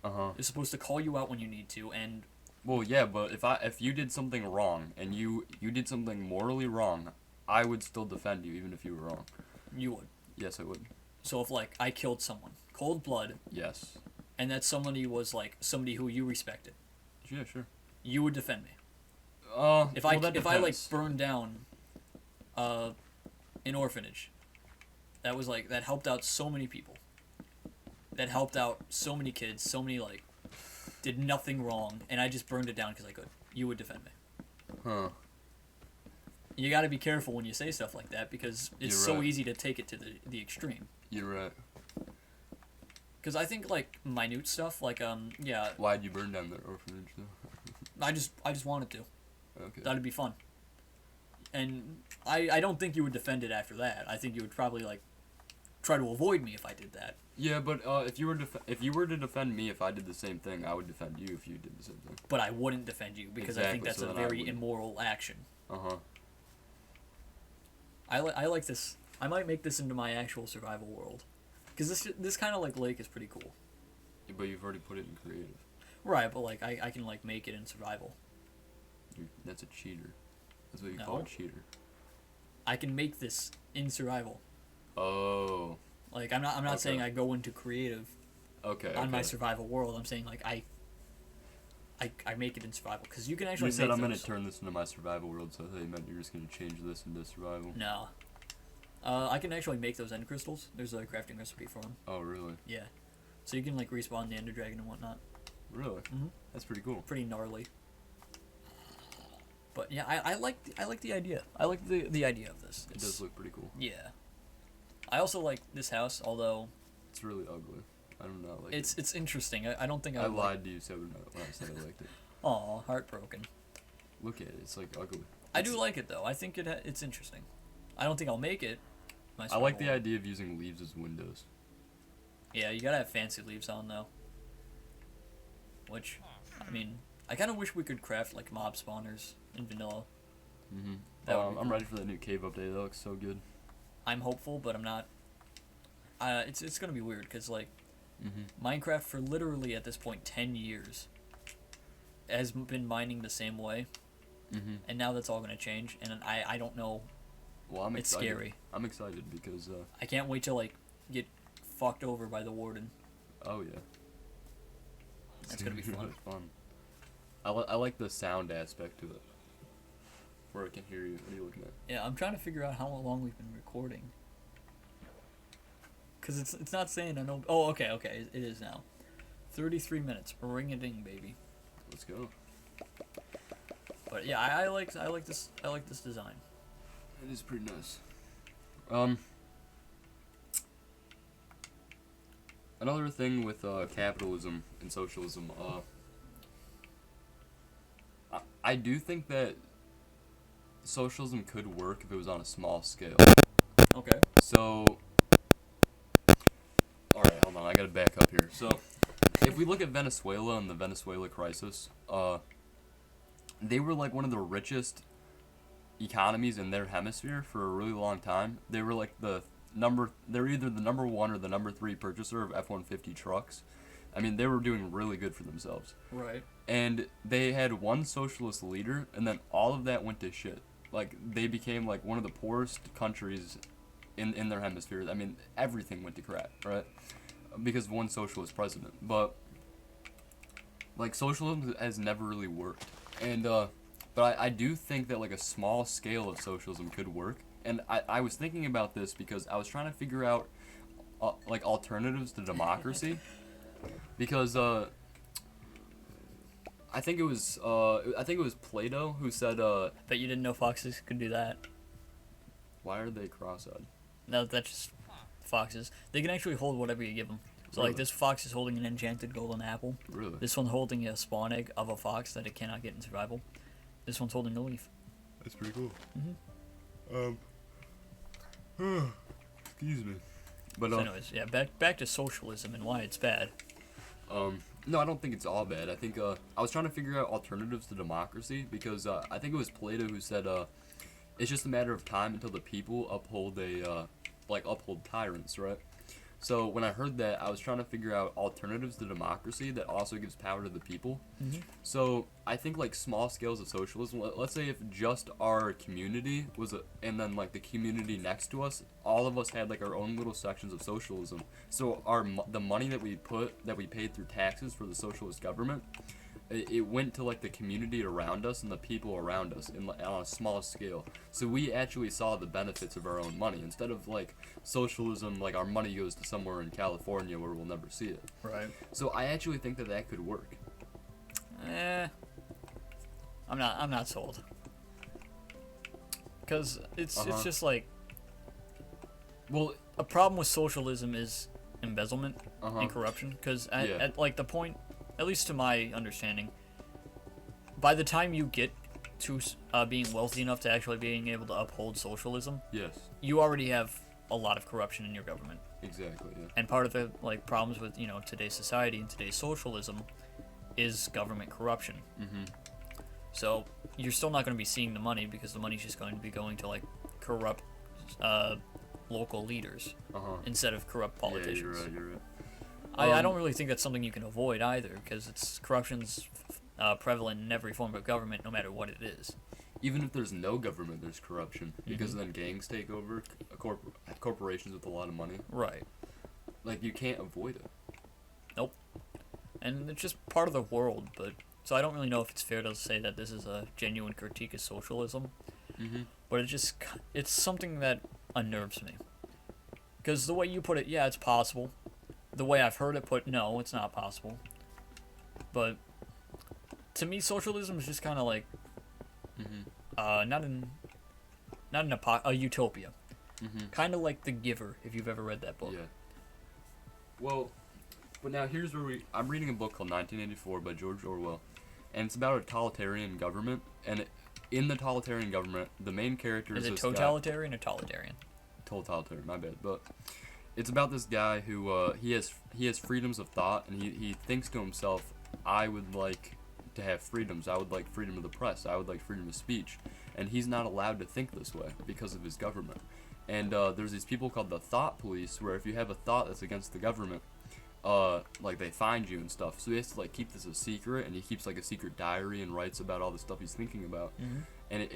Uh-huh. They're supposed to call you out when you need to, and Well, yeah, but if you did something wrong and you did something morally wrong, I would still defend you even if you were wrong. you would. Yes, I would. So if, like, I killed someone, cold blood, Yes. and that somebody was, like, somebody who you respected, Yeah, sure. you would defend me. If well, that I like depends. burned down an orphanage, that helped out so many people. That helped out so many kids, so many, like, did nothing wrong, and I just burned it down because I could. You would defend me. Huh. You got to be careful when you say stuff like that because it's You're so right. easy to take it to the extreme. You're right. Because I think, like, minute stuff, like, yeah, Why'd you burn down the orphanage though? I just wanted to. Okay. That'd be fun. And I don't think you would defend it after that. I think you would probably, like, try to avoid me if I did that. Yeah, but if you were to defend me if I did the same thing, I would defend you if you did the same thing. But I wouldn't defend you because I think Exactly, that's so a then I very wouldn't. immoral action. Uh-huh. I like this. I might make this into my actual survival world. Because this kind of, like, lake is pretty cool. Yeah, but you've already put it in creative. Right, but, like, I can, like, make it in survival. That's a cheater. That's what you No. call a cheater. I can make this in survival. Oh. Like, I'm not Okay. saying I go into creative Okay. on my okay. survival world. I'm saying, like, I make it in survival. Because you can actually You said make I'm gonna those. turn this into my survival world, so I thought you meant you're just gonna change this into survival. No. I can actually make those end crystals. There's a crafting recipe for them. Oh, really? Yeah. So you can, like, respawn the ender dragon and whatnot. Really? Mhm. That's pretty cool. Pretty gnarly. But yeah, I like the idea. I like the idea of this. It does look pretty cool. Yeah. I also like this house, although It's really ugly. I don't know. Like it's interesting. I don't think I would lied to you so when I said I liked it. Aw, heartbroken. Look at it. It's like ugly. I do like it though. I think it's interesting. I don't think I'll make it. I like the idea of using leaves as windows. Yeah, you gotta have fancy leaves on though. Which, I mean, I kind of wish we could craft like mob spawners in vanilla. Mm-hmm. That would be I'm cool. ready for that new cave update. That looks so good. I'm hopeful, but I'm not. It's gonna be weird because like Mm-hmm. Minecraft for literally at this point 10 years has been mining the same way, Mm-hmm. and now that's all gonna change. And I don't know. Well, I'm It's excited. scary. I'm excited because I can't wait to like get fucked over by the warden. oh yeah. That's gonna be fun. really fun. I like the sound aspect to it. Where I can hear you. What are you looking at? Yeah, I'm trying to figure out how long we've been recording. Cause it's not saying I know. Oh, okay, it is now. 33 minutes. Ring a ding, baby. Let's go. But yeah, I like this design. It is pretty nice. Another thing with capitalism and socialism, I do think that socialism could work if it was on a small scale. Okay. So, alright, hold on, I gotta back up here. So, if we look at Venezuela and the Venezuela crisis, they were like one of the richest economies in their hemisphere for a really long time. They were like they're either the number 1 or the number 3 purchaser of F-150 trucks. I mean, they were doing really good for themselves. Right. And they had one socialist leader, and then all of that went to shit. Like, they became like one of the poorest countries in their hemisphere. I mean, everything went to crap, right? Because of one socialist president. But like socialism has never really worked, and but I do think that like a small scale of socialism could work, and I was thinking about this because I was trying to figure out like alternatives to democracy, because I think it was Plato who said Bet you didn't know foxes could do that. why are they cross-eyed? No, that's just foxes. They can actually hold whatever you give them. So like Really? this fox is holding an enchanted golden apple. Really? This one's holding a spawn egg of a fox that it cannot get in survival. This one's holding a leaf. That's pretty cool. Excuse me. But So anyways, yeah, back to socialism and why it's bad. no, I don't think it's all bad. I think I was trying to figure out alternatives to democracy because I think it was Plato who said it's just a matter of time until the people uphold uphold tyrants, right? So when I heard that, I was trying to figure out alternatives to democracy that also gives power to the people. So I think like small scales of socialism. Let's say if just our community was and then like the community next to us, all of us had like our own little sections of socialism. So the money that we paid through taxes for the socialist government, it went to like the community around us and the people around us on a small scale. So we actually saw the benefits of our own money instead of like socialism, like our money goes to somewhere in California where we'll never see it. Right. So I actually think that could work. I'm not sold. Because it's just like, Well, a problem with socialism is embezzlement and corruption. Because at like the point, at least to my understanding, by the time you get to being wealthy enough to actually being able to uphold socialism, yes, you already have a lot of corruption in your government. exactly. Yeah. And part of the like problems with today's society and today's socialism is government corruption. So you're still not going to be seeing the money because the money's just going to be going to like corrupt local leaders instead of corrupt politicians. Yeah, you're right. I don't really think that's something you can avoid either, because corruption's prevalent in every form of government, no matter what it is. Even if there's no government, there's corruption because then gangs take over corporations with a lot of money. Right. Like you can't avoid it. Nope. And it's just part of the world, but so I don't really know if it's fair to say that this is a genuine critique of socialism. But it's something that unnerves me. Because the way you put it, yeah, it's possible. The way I've heard it put, no, it's not possible. But to me, socialism is just kind of like not a utopia. Kind of like The Giver, if you've ever read that book. Yeah. Well, but now here's where I'm reading a book called 1984 by George Orwell, and it's about a totalitarian government. And in the totalitarian government, the main character is it this totalitarian or totalitarian? Totalitarian, my bad. But it's about this guy who he has freedoms of thought, and he thinks to himself, I would like to have freedoms. I would like freedom of the press. I would like freedom of speech. And he's not allowed to think this way because of his government. And there's these people called the thought police, where if you have a thought that's against the government, like they find you and stuff. So he has to like keep this a secret, and he keeps like a secret diary and writes about all the stuff he's thinking about. And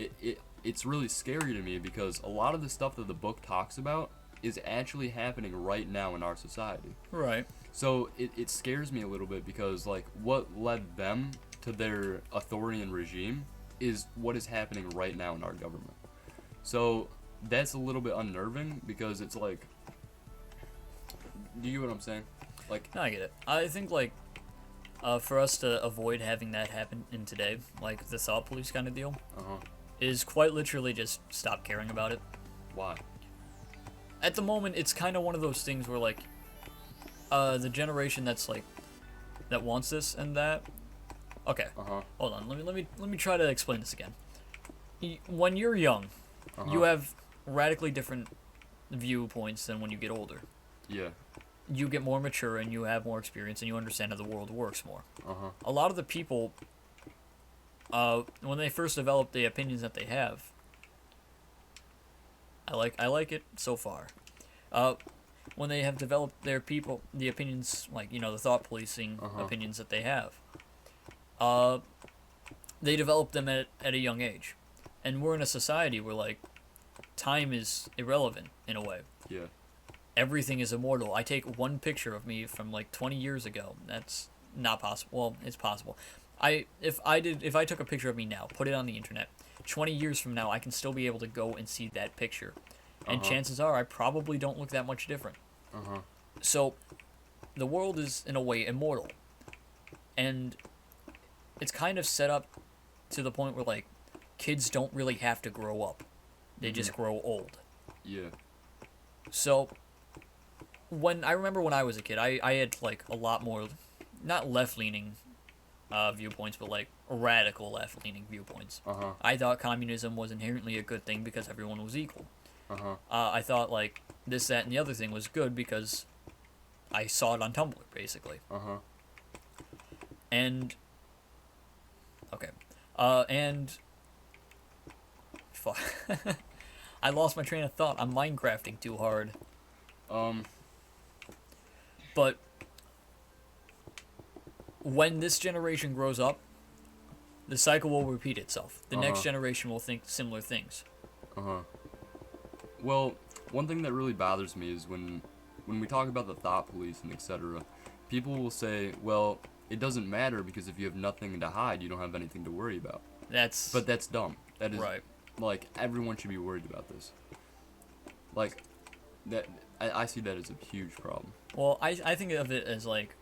it's really scary to me because a lot of the stuff that the book talks about is actually happening right now in our society. Right. So it scares me a little bit because like what led them to their authoritarian regime is what is happening right now in our government. So that's a little bit unnerving because it's like, do you get what I'm saying? Like, No, I get it. I think like for us to avoid having that happen in today, like the thought police kind of deal, is quite literally just stop caring about it. why? At the moment, it's kind of one of those things where like the generation that's like that wants this and that. Okay, hold on. Let me try to explain this again. When you're young, you have radically different viewpoints than when you get older. Yeah. You get more mature and you have more experience and you understand how the world works more. A lot of the people, when they first develop the opinions that they have, I like it so far. When they have developed the opinions, like the thought policing opinions that they have, they develop them at a young age, and we're in a society where like time is irrelevant in a way. Yeah. Everything is immortal. I take one picture of me from like 20 years ago. That's not possible. Well, it's possible. If I took a picture of me now, put it on the internet, 20 years from now, I can still be able to go and see that picture, and chances are I probably don't look that much different. So, the world is in a way immortal, and it's kind of set up to the point where like kids don't really have to grow up; they just grow old. Yeah. So, I remember when I was a kid, I had like a lot more, not left-leaning viewpoints, but like radical left-leaning viewpoints. I thought communism was inherently a good thing because everyone was equal. I thought like this, that, and the other thing was good because I saw it on Tumblr, basically. And okay, and fuck, I lost my train of thought. I'm Minecrafting too hard. But when this generation grows up, the cycle will repeat itself. The next generation will think similar things. Well, one thing that really bothers me is when we talk about the thought police and etc., people will say, well, it doesn't matter because if you have nothing to hide, you don't have anything to worry about. But that's dumb. That is right. Like, everyone should be worried about this. Like, that I see that as a huge problem. Well, I think of it as like,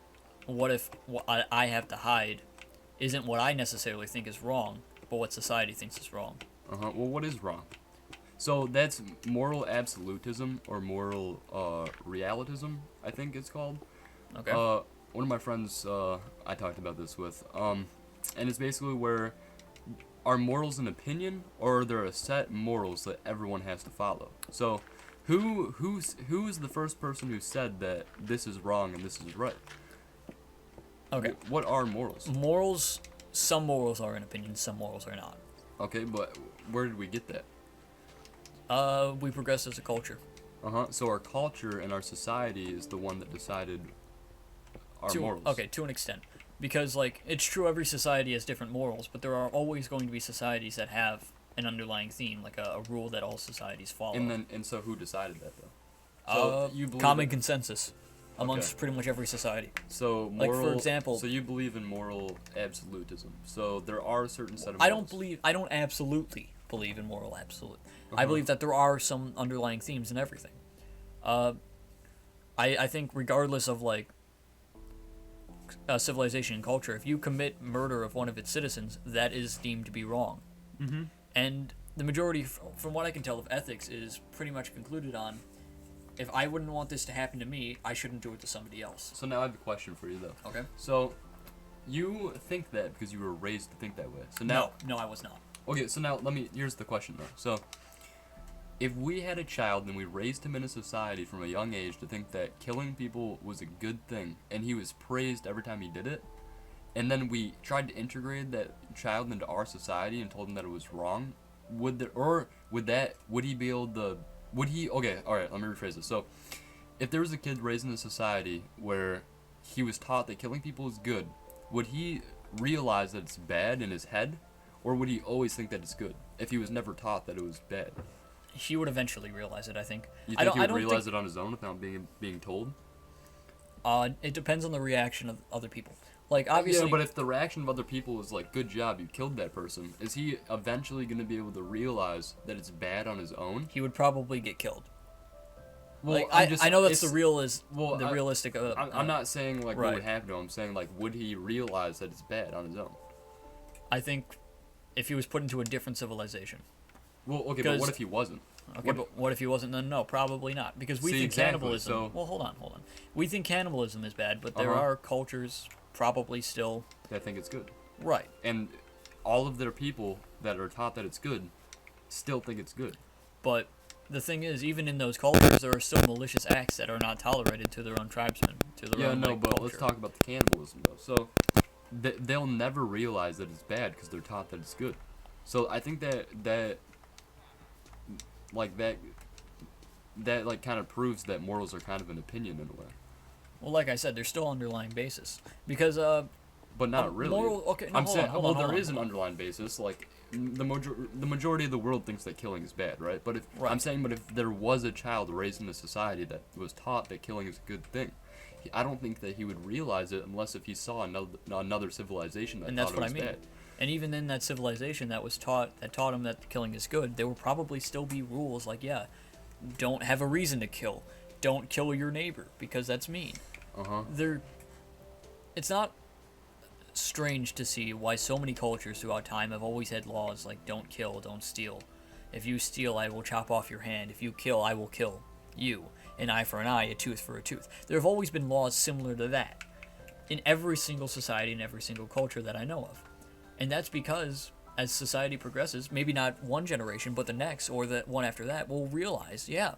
what if what I have to hide isn't what I necessarily think is wrong, but what society thinks is wrong. Well, what is wrong? So that's moral absolutism or moral realism, I think it's called. Okay. One of my friends I talked about this with, and it's basically where are morals an opinion or are there a set morals that everyone has to follow? So who is the first person who said that this is wrong and this is right? Okay. What are morals? Morals, some morals are an opinion, some morals are not. Okay, but where did we get that? We progress as a culture. So our culture and our society is the one that decided our morals. Okay, to an extent. Because, like, it's true every society has different morals, but there are always going to be societies that have an underlying theme, like a rule that all societies follow. And so who decided that, though? So you believe common consensus amongst pretty much every society. So like, for example... So you believe in moral absolutism. So there are a certain set of morals. I don't absolutely believe in moral absolute. I believe that there are some underlying themes in everything. I think regardless of, like, civilization and culture, if you commit murder of one of its citizens, that is deemed to be wrong. And the majority, from what I can tell of ethics, is pretty much concluded on, if I wouldn't want this to happen to me, I shouldn't do it to somebody else. So now I have a question for you, though. Okay. So you think that because you were raised to think that way. So now, No, I was not. Okay, so now here's the question, though. So if we had a child and we raised him in a society from a young age to think that killing people was a good thing, and he was praised every time he did it, and then we tried to integrate that child into our society and told him that it was wrong, would he be able to, okay, alright, let me rephrase this. So, if there was a kid raised in a society where he was taught that killing people is good, would he realize that it's bad in his head, or would he always think that it's good, if he was never taught that it was bad? He would eventually realize it, I think. You think he would realize it on his own without being told? It depends on the reaction of other people. Like, obviously... Yeah, but if the reaction of other people is like, good job, you killed that person, is he eventually going to be able to realize that it's bad on his own? He would probably get killed. Well, like, I know that's the realistic... I'm not saying, like, what would happen to him. I'm saying, like, would he realize that it's bad on his own? I think if he was put into a different civilization. Well, okay, but what if he wasn't? Okay, but what if he wasn't? Then no, probably not. Because we think cannibalism... So... Well, hold on. We think cannibalism is bad, but there are cultures... probably still... I think it's good. Right. And all of their people that are taught that it's good still think it's good. But the thing is, even in those cultures, there are still malicious acts that are not tolerated to their own tribesmen, to their own but culture. let's talk about the cannibalism, though. So, they'll never realize that it's bad because they're taught that it's good. So, I think that kind of proves that morals are kind of an opinion in a way. Well, like I said, there's still underlying basis. Because, But not really. Okay, no, I'm saying, hold on, there is an underlying basis. Like the majority of the world thinks that killing is bad, right? But if there was a child raised in a society that was taught that killing is a good thing, I don't think that he would realize it unless if he saw another civilization that taught it was bad. And even in that civilization that taught him that killing is good, there will probably still be rules like, yeah, don't have a reason to kill, don't kill your neighbor because that's mean. It's not strange to see why so many cultures throughout time have always had laws like don't kill, don't steal. If you steal, I will chop off your hand. If you kill, I will kill you. An eye for an eye, a tooth for a tooth. There have always been laws similar to that in every single society, in every single culture that I know of. And that's because as society progresses, maybe not one generation, but the next or the one after that will realize, yeah,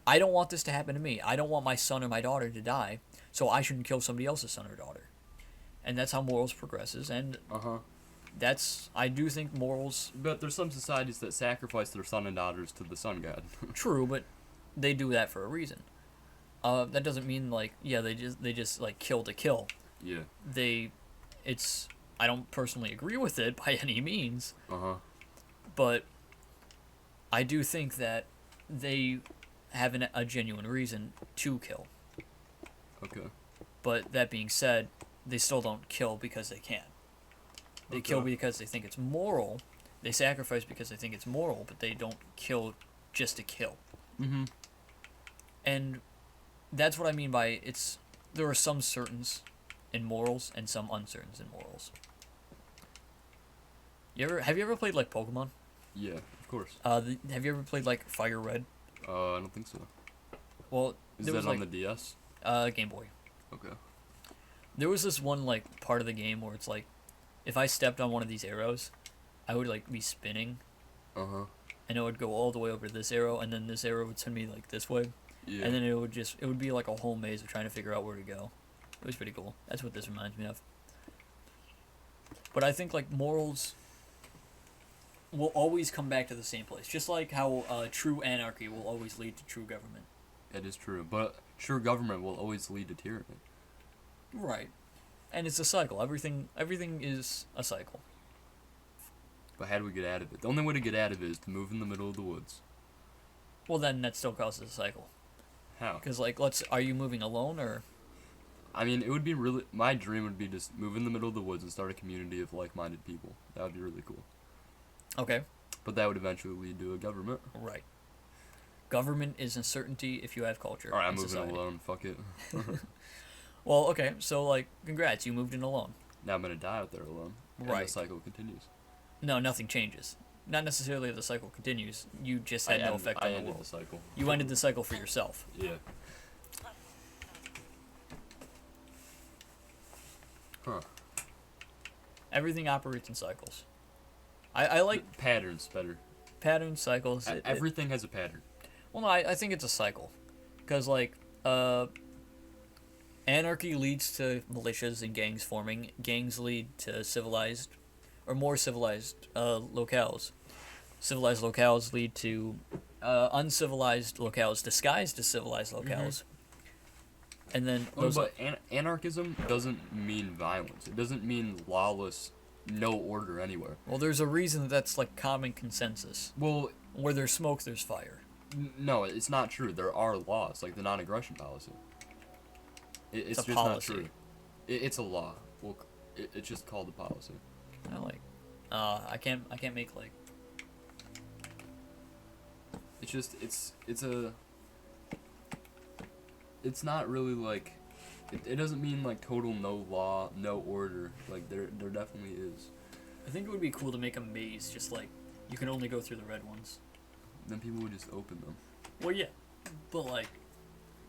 I don't want this to happen to me. I don't want my son or my daughter to die, so I shouldn't kill somebody else's son or daughter. And that's how morals progresses, and I do think morals... But there's some societies that sacrifice their son and daughters to the sun god. True, but they do that for a reason. That doesn't mean, like, yeah, they just like, kill to kill. Yeah. I don't personally agree with it by any means. But I do think that they have a genuine reason to kill. Okay. But that being said, they still don't kill because they can. They kill because they think it's moral. They sacrifice because they think it's moral, but they don't kill just to kill. And that's what I mean by there are some certains in morals and some uncertains in morals. Have you ever played like Pokemon? Yeah, of course. Have you ever played like Fire Red? I don't think so. Well, is that on the DS? Game Boy. Okay. There was this one like part of the game where it's like, if I stepped on one of these arrows, I would like be spinning. And it would go all the way over to this arrow, and then this arrow would send me like this way. Yeah. And then it would be like a whole maze of trying to figure out where to go. It was pretty cool. That's what this reminds me of. But I think like morals will always come back to the same place, just like how true anarchy will always lead to true government. That is true, but true government will always lead to tyranny. Right, and it's a cycle. Everything is a cycle. But how do we get out of it? The only way to get out of it is to move in the middle of the woods. Well, then that still causes a cycle. How? Because like, are you moving alone or? I mean, it would be my dream would be just move in the middle of the woods and start a community of like-minded people. That would be really cool. Okay. But that would eventually lead to a government. Right. Government is uncertainty if you have culture. Alright, I'm moving alone. Fuck it. Well, okay, so, like, congrats, you moved in alone. Now I'm gonna die out there alone. Right. And the cycle continues. No, nothing changes. Not necessarily the cycle continues. You just had no effect on the world. I ended the cycle. You ended the cycle for yourself. Yeah. Huh. Everything operates in cycles. I like... Patterns better. Patterns, cycles. Everything has a pattern. Well, no, I think it's a cycle. Because, like, anarchy leads to militias and gangs forming. Gangs lead to civilized, or more civilized, locales. Civilized locales lead to uncivilized locales disguised as civilized locales. And then but anarchism doesn't mean violence. It doesn't mean lawless, no order anywhere. Well, there's a reason that's like common consensus. Well, where there's smoke, there's fire. No, it's not true. There are laws, like the non-aggression policy. It's just policy. Not true. It's a law. Well, it's just called a policy. I can't make like. It's just it's not really like, it doesn't mean like total no law, no order. Like there definitely is. I think it would be cool to make a maze, just like you can only go through the red ones. Then people would just open them. Well, yeah, but like,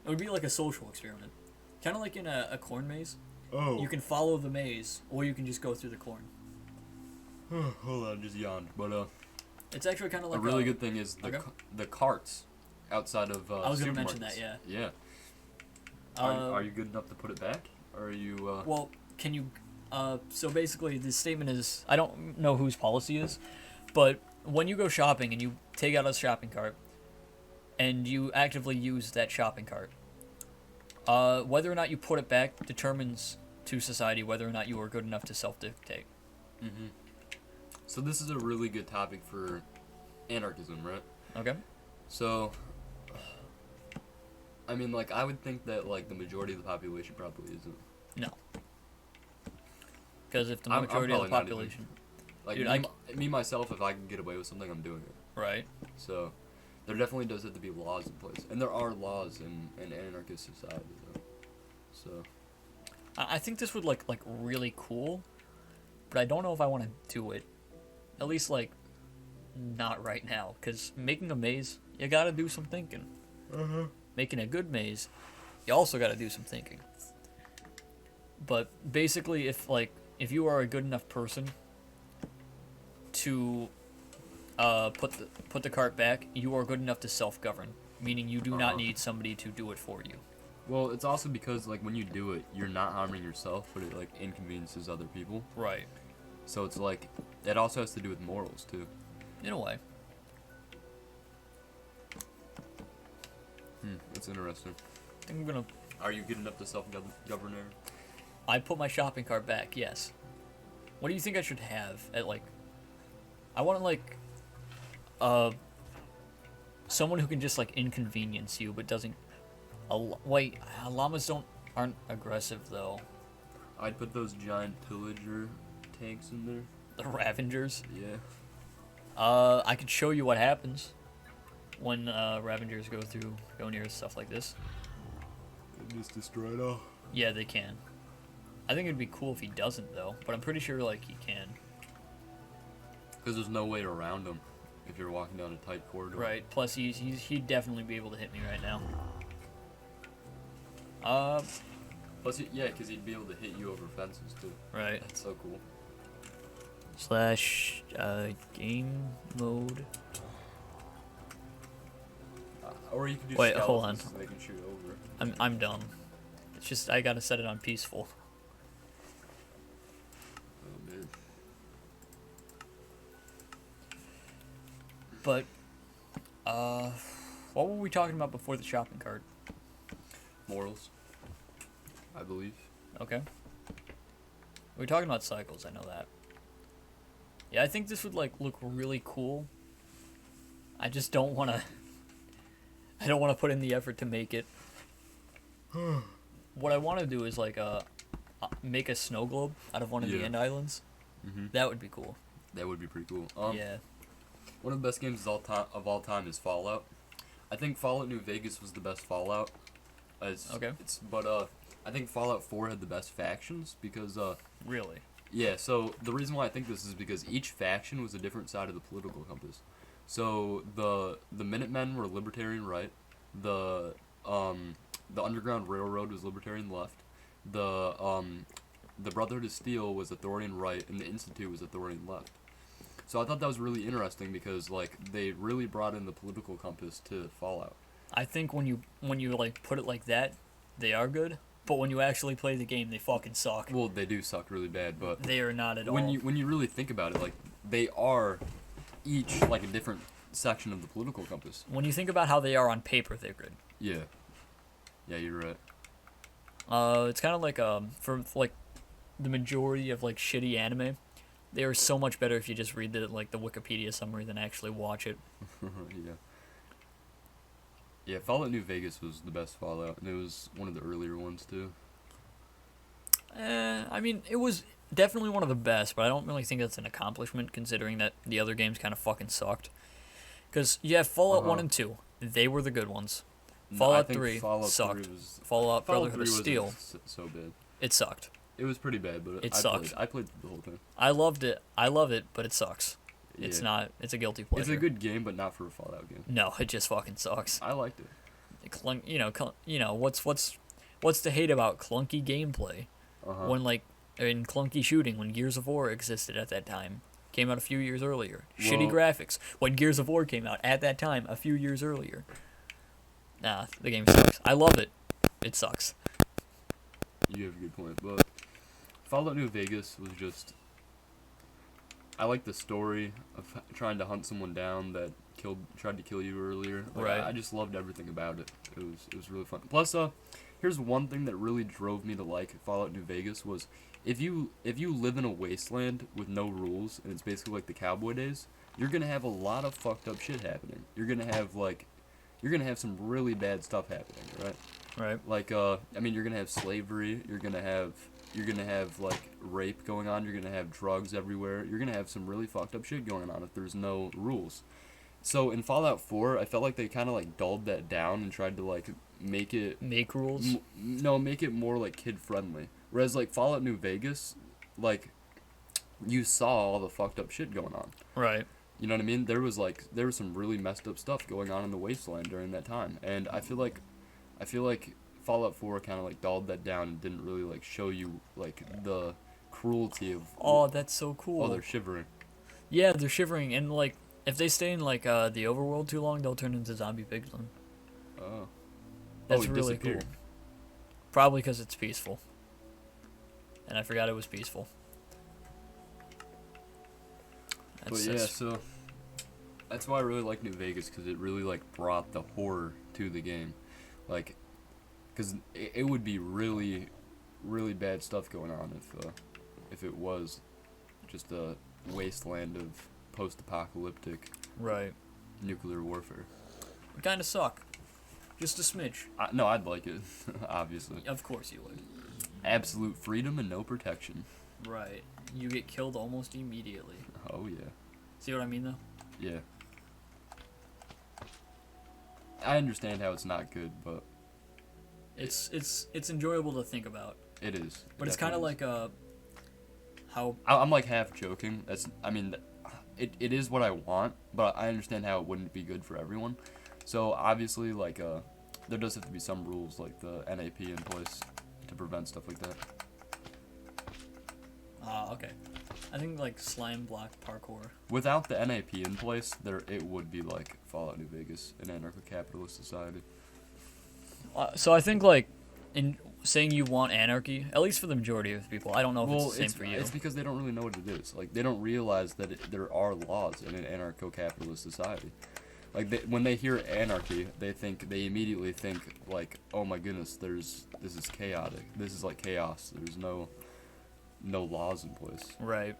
it would be like a social experiment, kind of like in a corn maze. Oh. You can follow the maze, or you can just go through the corn. Hold on, just yawned. But it's actually kind of like a really good thing is the carts outside of I was gonna mention that, yeah. Yeah. Are you good enough to put it back, or are you? Well, can you? So basically, the statement is, I don't know whose policy is, but when you go shopping and you take out a shopping cart, and you actively use that shopping cart, whether or not you put it back determines to society whether or not you are good enough to self-dictate. Mm-hmm. So this is a really good topic for anarchism, right? Okay. So, I mean, like, I would think that, like, the majority of the population probably isn't. No. Because if the I'm majority of the probably not even. population... Like, Dude, me, myself, if I can get away with something, I'm doing it. Right. So, there definitely does have to be laws in place. And there are laws in an anarchist society, though. So... I think this would, like really cool, but I don't know if I want to do it. At least, like, not right now. Because making a maze, you gotta do some thinking. Uh-huh. Making a good maze, you also gotta do some thinking. But basically, if you are a good enough person to put the cart back, you are good enough to self-govern, meaning you do not need somebody to do it for you. Well, it's also because, like, when you do it, you're not harming yourself, but it, like, inconveniences other people. Right. So it's, like, it also has to do with morals, too. In a way. That's interesting. I think I'm gonna... Are you good enough to self-govern? I put my shopping cart back, yes. What do you think I should have at, like... I want, like... someone who can just, like, inconvenience you, but doesn't... Wait, llamas aren't aggressive, though. I'd put those giant pillager tanks in there. The Ravengers? Yeah. I could show you what happens when Ravengers go near stuff like this. They just destroy it all. Yeah, they can. I think it'd be cool if he doesn't, though, but I'm pretty sure, like, he can. Because there's no way around him if you're walking down a tight corridor. Right, plus he'd definitely be able to hit me right now. Plus, yeah, because he'd be able to hit you over fences, too. Right. That's so cool. / game mode. Or you could do Wait, hold on. so they can shoot over. I'm dumb. It's just I gotta set it on peaceful. Oh, man. But, what were we talking about before the shopping cart? Morals, I believe. Okay. We were talking about cycles, I know that. Yeah, I think this would, like, look really cool. I just don't want to... I don't want to put in the effort to make it. What I want to do is, like, make a snow globe out of one of the end islands. Mm-hmm. That would be cool. That would be pretty cool. Yeah. One of the best games of all time is Fallout. I think Fallout New Vegas was the best Fallout. Okay. But I think Fallout 4 had the best factions because Really? yeah, so the reason why I think this is because each faction was a different side of the political compass. So the Minutemen were libertarian right, the Underground Railroad was libertarian left, the Brotherhood of Steel was authoritarian right, and the Institute was authoritarian left. So I thought that was really interesting because, like, they really brought in the political compass to Fallout. I think when you like put it like that, they are good. But when you actually play the game, they fucking suck. Well, they do suck really bad, but They are not at all. when you really think about it, like, they are each like a different section of the political compass. When you think about how they are on paper, they're good. Yeah. Yeah, you're right. It's kind of like for like the majority of like shitty anime, they are so much better if you just read the Wikipedia summary than actually watch it. Yeah. Yeah, Fallout New Vegas was the best Fallout, and it was one of the earlier ones too. I mean, it was definitely one of the best, but I don't really think that's an accomplishment considering that the other games kind of fucking sucked. Because you have Fallout 1 and 2, they were the good ones. Fallout 3 sucked. Fallout Brotherhood of Steel, so bad. it sucked. It was pretty bad, but It sucked. I played the whole thing. I loved it. I love it, but it sucks. It's Yeah. not. It's a guilty pleasure. It's a good game, but not for a Fallout game. No, it just fucking sucks. I liked it. What's to hate about clunky gameplay when in clunky shooting when Gears of War existed at that time? Came out a few years earlier. Shitty graphics when Gears of War came out at that time a few years earlier. Nah, the game sucks. I love it. It sucks. You have a good point, but Fallout New Vegas was just... I like the story of trying to hunt someone down that tried to kill you earlier. Like, Right. I just loved everything about it. It was really fun. Plus, here's one thing that really drove me to like Fallout New Vegas was if you live in a wasteland with no rules and it's basically like the cowboy days, you're gonna have a lot of fucked up shit happening. You're gonna have some really bad stuff happening, right? Right. Like I mean, you're gonna have slavery. You're gonna have like rape going on. You're gonna have drugs everywhere. You're gonna have some really fucked up shit going on if there's no rules. So in Fallout 4, I felt like they kind of like dulled that down and tried to like make rules. Make it more like kid friendly. Whereas like Fallout New Vegas, like you saw all the fucked up shit going on. Right. You know what I mean? There was some really messed up stuff going on in the wasteland during that time, and I feel like Fallout 4 kind of like dulled that down and didn't really like show you like the cruelty of. Oh, that's so cool. Oh, they're shivering. Yeah, they're shivering, and like if they stay in like the overworld too long, they'll turn into zombie piglin. Oh. That's he really cool. disappeared. Probably because it's peaceful. And I forgot it was peaceful. So that's why I really like New Vegas, because it really like brought the horror to the game, like, because it would be really, really bad stuff going on if it was just a wasteland of post-apocalyptic right nuclear warfare. It kind of suck. Just a smidge. No, I'd like it, obviously. Of course you would. Absolute freedom and no protection. Right. You get killed almost immediately. Oh yeah. See what I mean though? Yeah. I understand how it's not good, but it's enjoyable to think about. it is. But it's kind of like how I'm like half joking. It is what I want, but I understand how it wouldn't be good for everyone. So obviously, like there does have to be some rules, like the NAP in place to prevent stuff like that. okay. I think like slime block parkour. Without the NAP in place, it would be like Fallout New Vegas, an anarcho-capitalist society. So I think like in saying you want anarchy, at least for the majority of people, I don't know if it's the same for you. It's because they don't really know what it is. Like they don't realize that there are laws in an anarcho-capitalist society. Like when they hear anarchy, they immediately think like, oh my goodness, this is chaotic. This is like chaos. There's no laws in place. Right.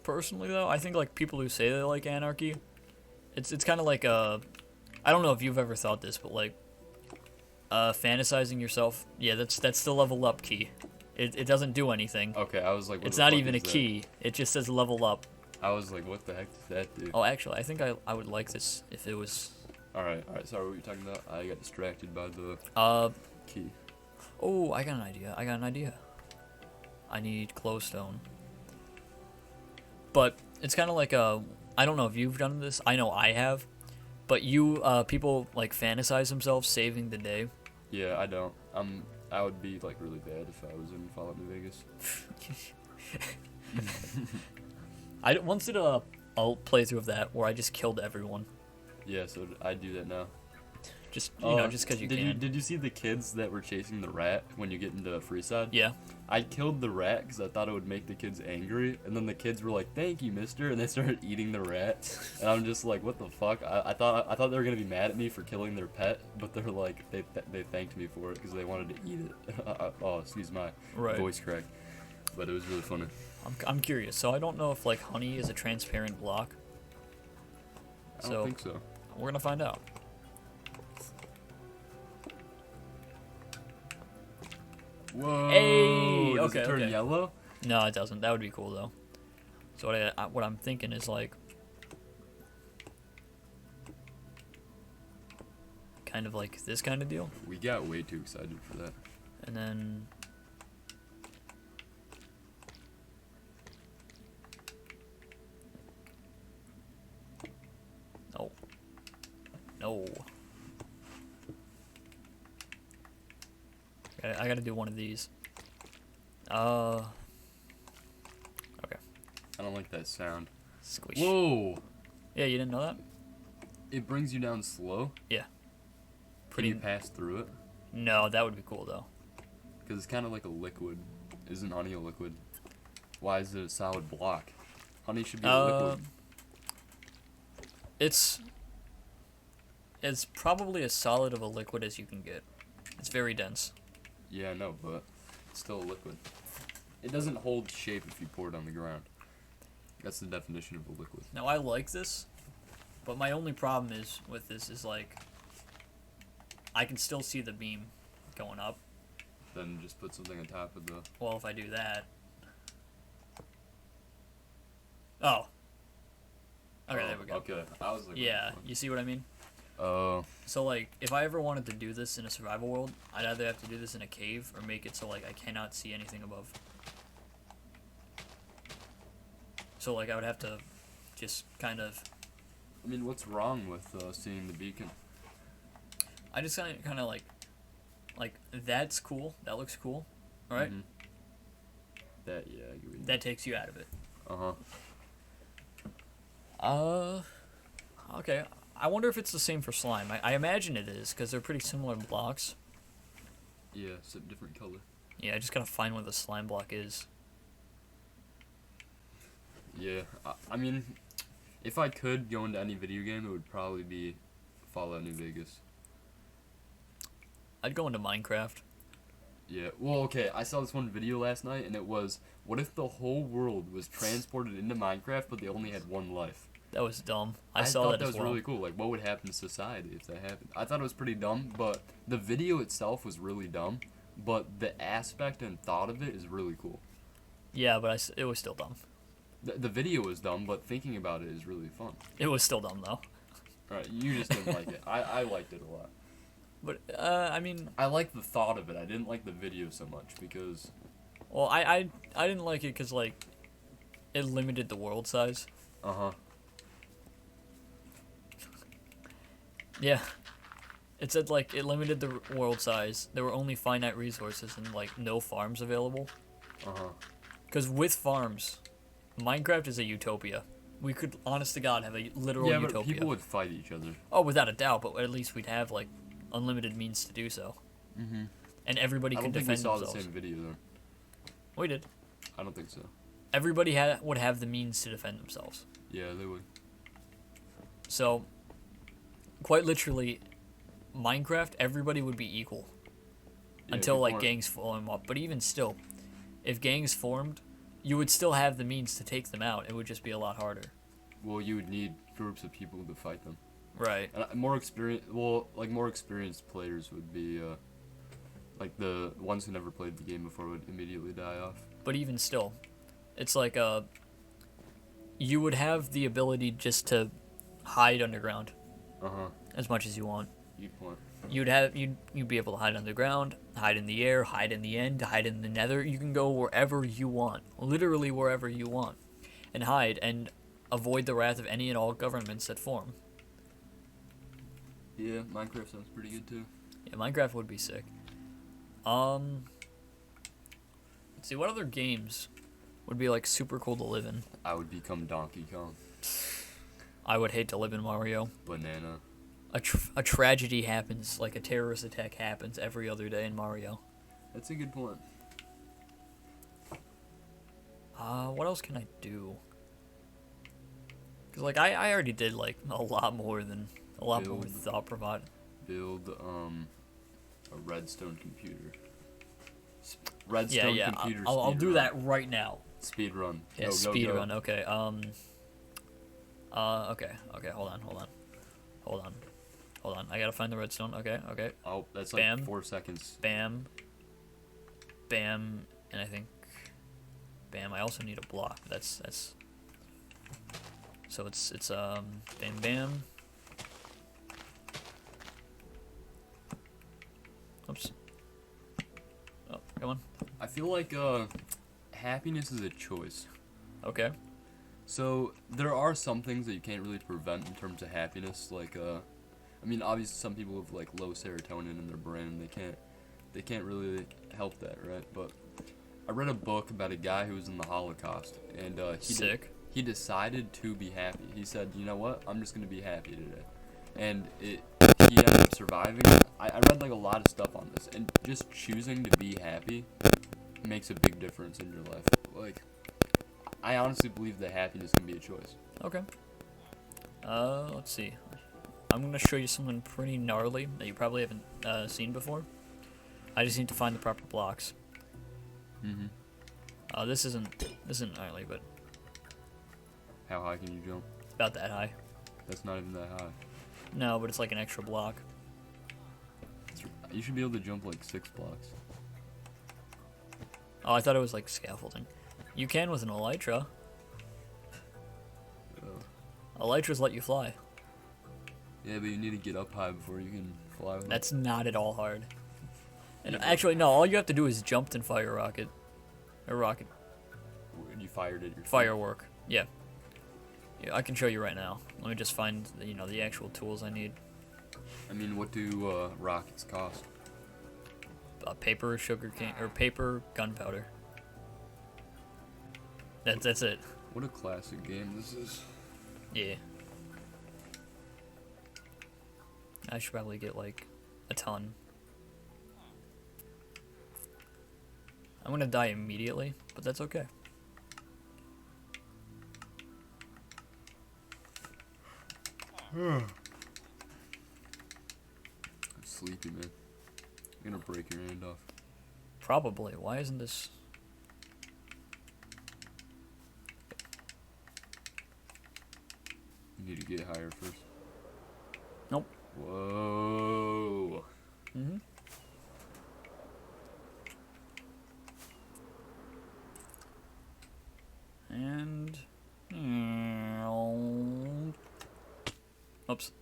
Personally though, I think like people who say they like anarchy, it's kind of like I don't know if you've ever thought this, but like fantasizing yourself. Yeah, that's the level up key. It doesn't do anything. Okay, I was like, what it's the not fuck even a is that? key. It just says level up. I was like, what the heck does that do? Oh, actually, I think I would like this if it was. All right. Sorry, what were you talking about? I got distracted by the key. Oh, I got an idea. I need glowstone. But it's kind of like I don't know if you've done this. I know I have. But people like fantasize themselves saving the day. Yeah, I don't. I would be like really bad if I was in Fallout New Vegas. I once did a playthrough of that where I just killed everyone. Yeah, so I do that now. Just just because you did can. Did you see the kids that were chasing the rat when you get into Freeside? Yeah. I killed the rat because I thought it would make the kids angry, and then the kids were like, "Thank you, Mister," and they started eating the rat, and I'm just like, "What the fuck?" I thought they were gonna be mad at me for killing their pet, but they're like, they thanked me for it because they wanted to eat it. Oh, excuse my voice crack, but it was really funny. I'm curious. So I don't know if like honey is a transparent block. I don't think so. We're gonna find out. Whoa! Hey, does it turn okay. yellow? No, it doesn't. That would be cool though. So what I'm thinking is like, kind of like this kind of deal. We got way too excited for that. And then. No. I gotta do one of these. Okay. I don't like that sound. Squish. Whoa! Yeah, you didn't know that? It brings you down slow? Yeah. Can you pass through it? No, that would be cool though. Because it's kind of like a liquid. Isn't honey a liquid? Why is it a solid block? Honey should be a liquid. It's probably as solid of a liquid as you can get. It's very dense. Yeah, I know, but it's still a liquid. It doesn't hold shape if you pour it on the ground. That's the definition of a liquid. Now, I like this, but my only problem with this is, like, I can still see the beam going up. Then just put something on top of the... Well, if I do that... Oh. Okay, there we go. Okay, I was like... Yeah, you see what I mean? So, like, if I ever wanted to do this in a survival world, I'd either have to do this in a cave or make it so, like, I cannot see anything above. So, like, I would have to just kind of... I mean, what's wrong with seeing the beacon? I just kind of like, that's cool. That looks cool. Alright? Mm-hmm. That, yeah, I agree. That takes you out of it. Okay. I wonder if it's the same for slime. I imagine it is, because they're pretty similar blocks. Yeah, it's a different color. Yeah, I just gotta find where the slime block is. Yeah, I mean, if I could go into any video game, it would probably be Fallout New Vegas. I'd go into Minecraft. Yeah, well, okay, I saw this one video last night, and it was, what if the whole world was transported into Minecraft, but they only had one life? That was dumb. I saw thought that as was well. really cool. Like, what would happen to society if that happened? I thought it was pretty dumb, but the video itself was really dumb, but the aspect and thought of it is really cool. Yeah, but it was still dumb. The video was dumb, but thinking about it is really fun. It was still dumb, though. Alright, you just didn't like it. I liked it a lot. But, I mean... I liked the thought of it. I didn't like the video so much, because... Well, I didn't like it because, like, it limited the world size. Uh-huh. Yeah. It said, like, it limited the world size. There were only finite resources and, like, no farms available. Uh-huh. Because with farms, Minecraft is a utopia. We could, honest to God, have a literal yeah, utopia. but people would fight each other. Oh, without a doubt, but at least we'd have, like, unlimited means to do so. Mm-hmm. And everybody could defend themselves. I don't think we saw the same video, though. We did. I don't think so. Everybody would have the means to defend themselves. Yeah, they would. So, quite literally, Minecraft, everybody would be equal. Yeah, until, like, gangs form up. But even still, if gangs formed, you would still have the means to take them out. It would just be a lot harder. Well, you would need groups of people to fight them. Right. And more experienced players would be, like, the ones who never played the game before would immediately die off. But even still, it's like, you would have the ability just to hide underground. Uh-huh. As much as you want. Good point. You'd be able to hide underground, hide in the air, hide in the end, hide in the nether. You can go wherever you want. Literally wherever you want. And hide and avoid the wrath of any and all governments that form. Yeah, Minecraft sounds pretty good too. Yeah, Minecraft would be sick. Let's see, what other games would be, like, super cool to live in? I would become Donkey Kong. I would hate to live in Mario. Banana. A tragedy happens, like a terrorist attack happens every other day in Mario. That's a good point. What else can I do? Because, like, I already did, like, a lot more than thought provided. Build, a redstone computer. Redstone computer. I'll do that right now. Speed run. Yeah, speed run. Okay. Okay. Hold on. I gotta find the redstone. Okay. Oh, that's Bam. like 4 seconds. Bam. Bam. And I think. Bam. I also need a block. That's. So it's bam bam. Oops. Oh, come on. I feel like happiness is a choice. Okay. So there are some things that you can't really prevent in terms of happiness. Like I mean, obviously some people have like low serotonin in their brain and they can't really help that, right? But I read a book about a guy who was in the Holocaust and he decided to be happy. He said, you know what, I'm just gonna be happy today, and he ended up surviving. I read like a lot of stuff on this, and just choosing to be happy makes a big difference in your life. Like, I honestly believe that happiness can be a choice. Okay. Let's see. I'm gonna show you something pretty gnarly that you probably haven't seen before. I just need to find the proper blocks. This isn't gnarly, but How high can you jump? it's about that high. That's not even that high. No, but it's like an extra block. You should be able to jump like 6 blocks. Oh, I thought it was like scaffolding. You can with an elytra. Elytras let you fly. Yeah, but you need to get up high before you can fly with That's not at all hard. And Yeah, actually, no, all you have to do is jump and fire a rocket. A rocket. it. You fired it. Firework. Yeah. Yeah, I can show you right now. Let me just find, the actual tools I need. I mean, what do rockets cost? Paper, sugar cane, or paper, gunpowder. That's it. What a classic game this is. Yeah. I should probably get like a ton. I'm gonna die immediately, but that's okay. I'm sleepy, man. You're gonna break your hand off. Probably. Why isn't this? You need to get higher first. Nope. Whoa. Mm-hmm. And oops.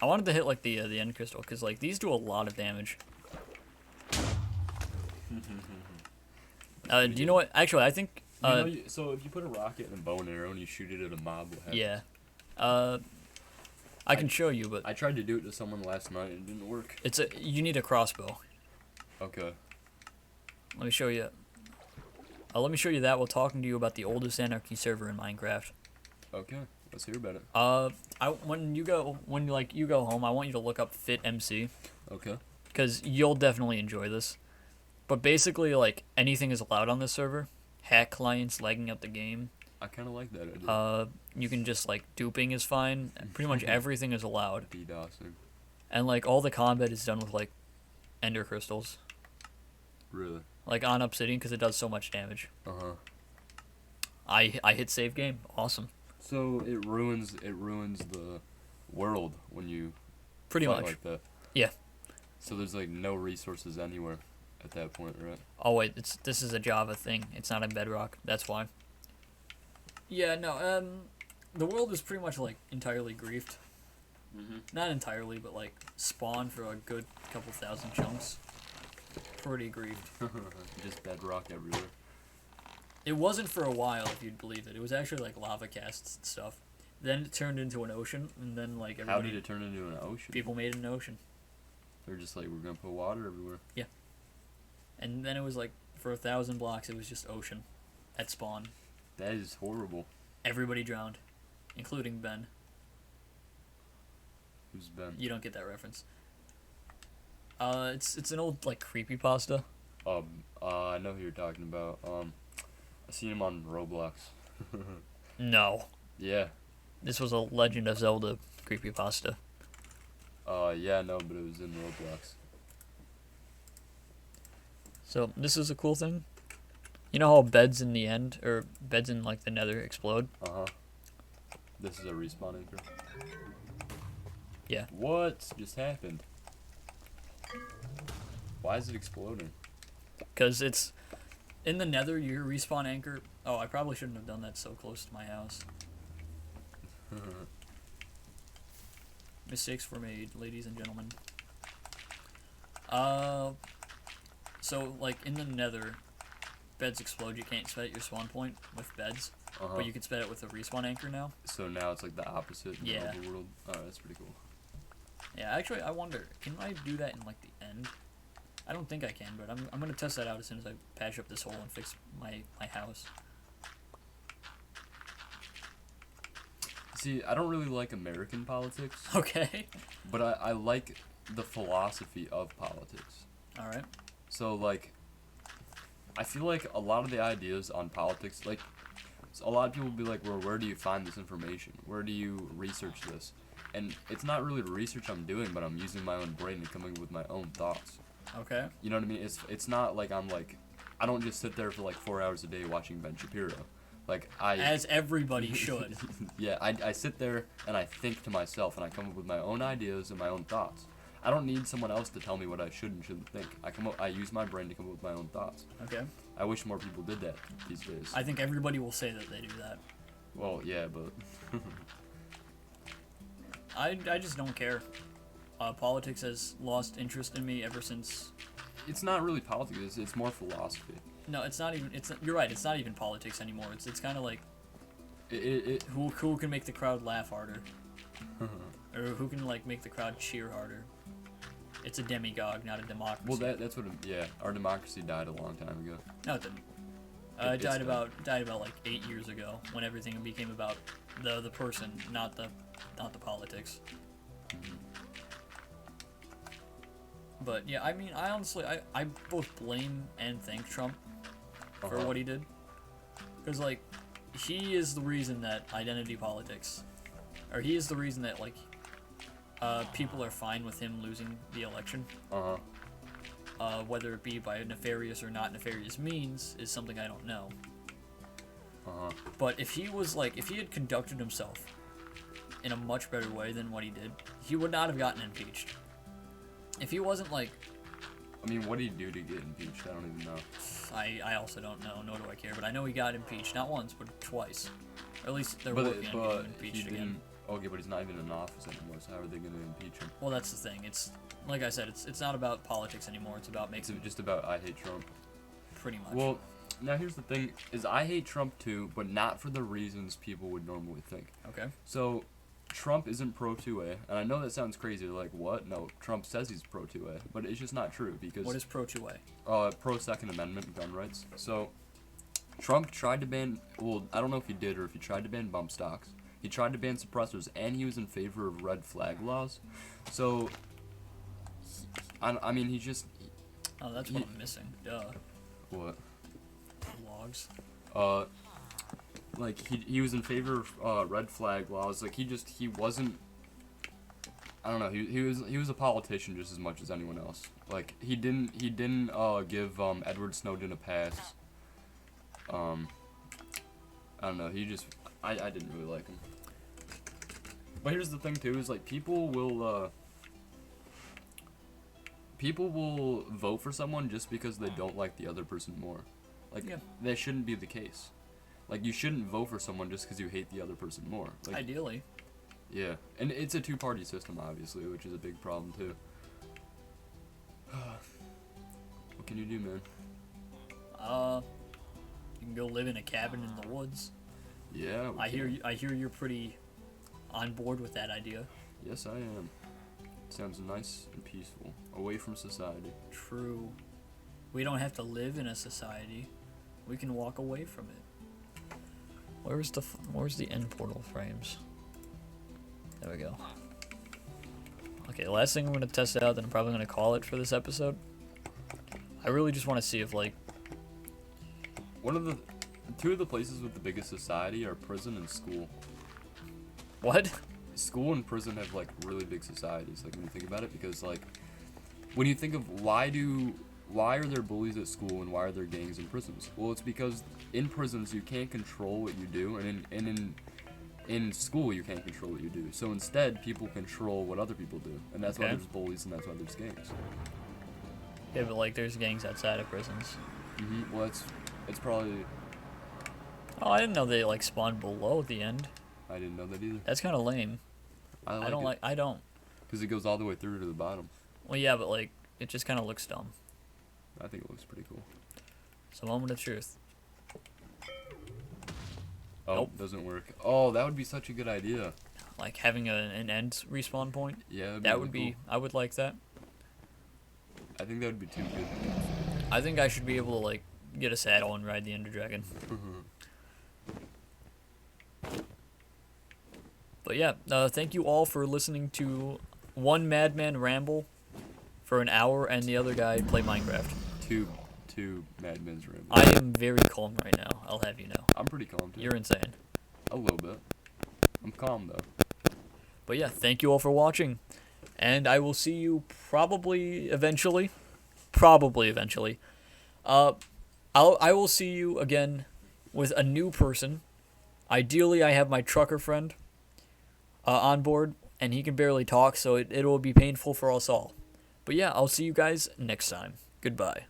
I wanted to hit like the end crystal because like these do a lot of damage. Do you know what? Actually, I think. So if you put a rocket and a bow and arrow and you shoot it at a mob, what happens? Yeah. I can show you, but I tried to do it to someone last night and it didn't work. you need a crossbow. Okay. Let me show you. Let me show you that while talking to you about the oldest Anarchy server in Minecraft. Okay. Let's hear about it. When you go home, I want you to look up FitMC. Okay. Because you'll definitely enjoy this. But basically, like, anything is allowed on this server. Hack clients, lagging out the game. I kind of like that idea. You can just, like, duping is fine. Pretty much everything is allowed. DDoSing. And, like, all the combat is done with, like, ender crystals. Really? Like, on Obsidian, because it does so much damage. Uh-huh. I hit save game. Awesome. So it ruins the world when you Pretty fight much. like that. Yeah. So there's like no resources anywhere at that point, right? Oh wait, this is a Java thing. It's not in Bedrock. That's why. Yeah, no. The world is pretty much like entirely griefed. Not entirely, but like spawned for a good couple thousand chunks. Pretty griefed. Just bedrock everywhere. It wasn't for a while, if you'd believe it. It was actually like lava casts and stuff. Then it turned into an ocean, and then like everybody. How did it turn into an ocean? People made an ocean. They're just like, we're gonna put water everywhere. Yeah. And then it was like for 1,000 blocks, it was just ocean at spawn. That is horrible. Everybody drowned, including Ben. Who's Ben? You don't get that reference. It's an old like creepypasta. I know who you're talking about. I seen him on Roblox. No. Yeah. This was a Legend of Zelda creepypasta. Yeah, no, but it was in Roblox. So this is a cool thing. You know how beds in the end, or beds in like the Nether explode? Uh-huh. This is a respawn anchor. Yeah. What just happened? Why is it exploding? Because it's in the Nether, your respawn anchor. Oh, I probably shouldn't have done that so close to my house. Mistakes were made, ladies and gentlemen. So like in the Nether, beds explode. You can't sped at your spawn point with beds, but you can sped it with a respawn anchor now. So now it's like the opposite in the overworld. Oh, that's pretty cool. Yeah, actually, I wonder, can I do that in like the end? I don't think I can, but I'm gonna test that out as soon as I patch up this hole and fix my house. See, I don't really like American politics. Okay. But I like the philosophy of politics. Alright. So, like, I feel like a lot of the ideas on politics, like, So a lot of people will be like, well, where do you find this information? Where do you research this? And it's not really the research I'm doing, but I'm using my own brain and coming up with my own thoughts. Okay. You know what I mean? It's not like I don't just sit there for like 4 hours a day watching Ben Shapiro. As everybody should. Yeah, I sit there and I think to myself and I come up with my own ideas and my own thoughts. I don't need someone else to tell me what I should and shouldn't think. I use my brain to come up with my own thoughts. Okay. I wish more people did that these days. I think everybody will say that they do that. Well, yeah, but I just don't care. Politics has lost interest in me ever since. it's not really politics. It's more philosophy. No, it's not even. You're right. It's not even politics anymore. It's kind of like It who can make the crowd laugh harder, or who can like make the crowd cheer harder. It's a demagogue, not a democracy. well, that's what. Yeah, our democracy died a long time ago. No, it didn't. It died about like 8 years ago when everything became about the person, not the politics. Mm-hmm. But yeah, I mean, I honestly, I both blame and thank Trump for what he did, because like, he is the reason that identity politics, or he is the reason that like, people are fine with him losing the election. Whether it be by nefarious or not nefarious means is something I don't know. But if he had conducted himself in a much better way than what he did, he would not have gotten impeached. If he wasn't like... I mean, what did he do to get impeached? I don't even know. I also don't know, nor do I care, but I know he got impeached, not once, but twice. Or at least they're working on getting him impeached again. Okay, but he's not even in office anymore, so how are they going to impeach him? Well, that's the thing. It's, like I said, it's not about politics anymore, it's about making... It's just about I hate Trump. Pretty much. Well, now here's the thing, is I hate Trump too, but not for the reasons people would normally think. Okay. So, Trump isn't pro-2A, and I know that sounds crazy, like, what? No, Trump says he's pro-2A, but it's just not true, because... What is pro-2A? Pro-Second Amendment gun rights. So, Trump tried to ban, well, I don't know if he did or if he tried to ban bump stocks. He tried to ban suppressors, and he was in favor of red flag laws. So, I mean, he just... Oh, that's what I'm missing. Duh. What? Logs. Like, he was in favor of red flag laws. Like, he wasn't... I don't know, he was a politician just as much as anyone else. Like, he didn't give Edward Snowden a pass. I don't know, he just... I didn't really like him. But here's the thing too, is like people will vote for someone just because they don't like the other person more. Like, that shouldn't be the case. Like, you shouldn't vote for someone just because you hate the other person more. Like, ideally. Yeah, and it's a two-party system, obviously, which is a big problem too. What can you do, man? You can go live in a cabin in the woods. Yeah. I hear you're pretty on board with that idea. Yes, I am. Sounds nice and peaceful, away from society. True. We don't have to live in a society. We can walk away from it. Where's the end portal frames? There we go. Okay, the last thing I'm gonna test out, then I'm probably gonna call it for this episode. I really just want to see if like two of the places with the biggest society are prison and school. What? School and prison have like really big societies, like when you think about it, because like when you think of why are there bullies at school and why are there gangs in prisons? Well, it's because in prisons you can't control what you do, and in school you can't control what you do. So instead, people control what other people do, and that's why there's bullies and that's why there's gangs. Yeah, but like there's gangs outside of prisons. Well, it's probably... Oh, I didn't know they like spawned below at the end. I didn't know that either. That's kind of lame. I don't. Because it goes all the way through to the bottom. Well, yeah, but like it just kind of looks dumb. I think it looks pretty cool. It's a moment of truth. Oh, nope. Doesn't work. Oh, that would be such a good idea. Like having an end respawn point. Yeah, that would be. Cool. I would like that. I think that would be too good. I think I should be able to like get a saddle and ride the Ender Dragon. But yeah, thank you all for listening to one madman ramble for an hour and the other guy play Minecraft. Two too mad miserable. I am very calm right now. I'll have you know. I'm pretty calm too. You're insane. A little bit. I'm calm though. But yeah, thank you all for watching, and I will see you probably eventually. I will see you again with a new person. Ideally, I have my trucker friend on board, and he can barely talk, so it will be painful for us all. But yeah, I'll see you guys next time. Goodbye.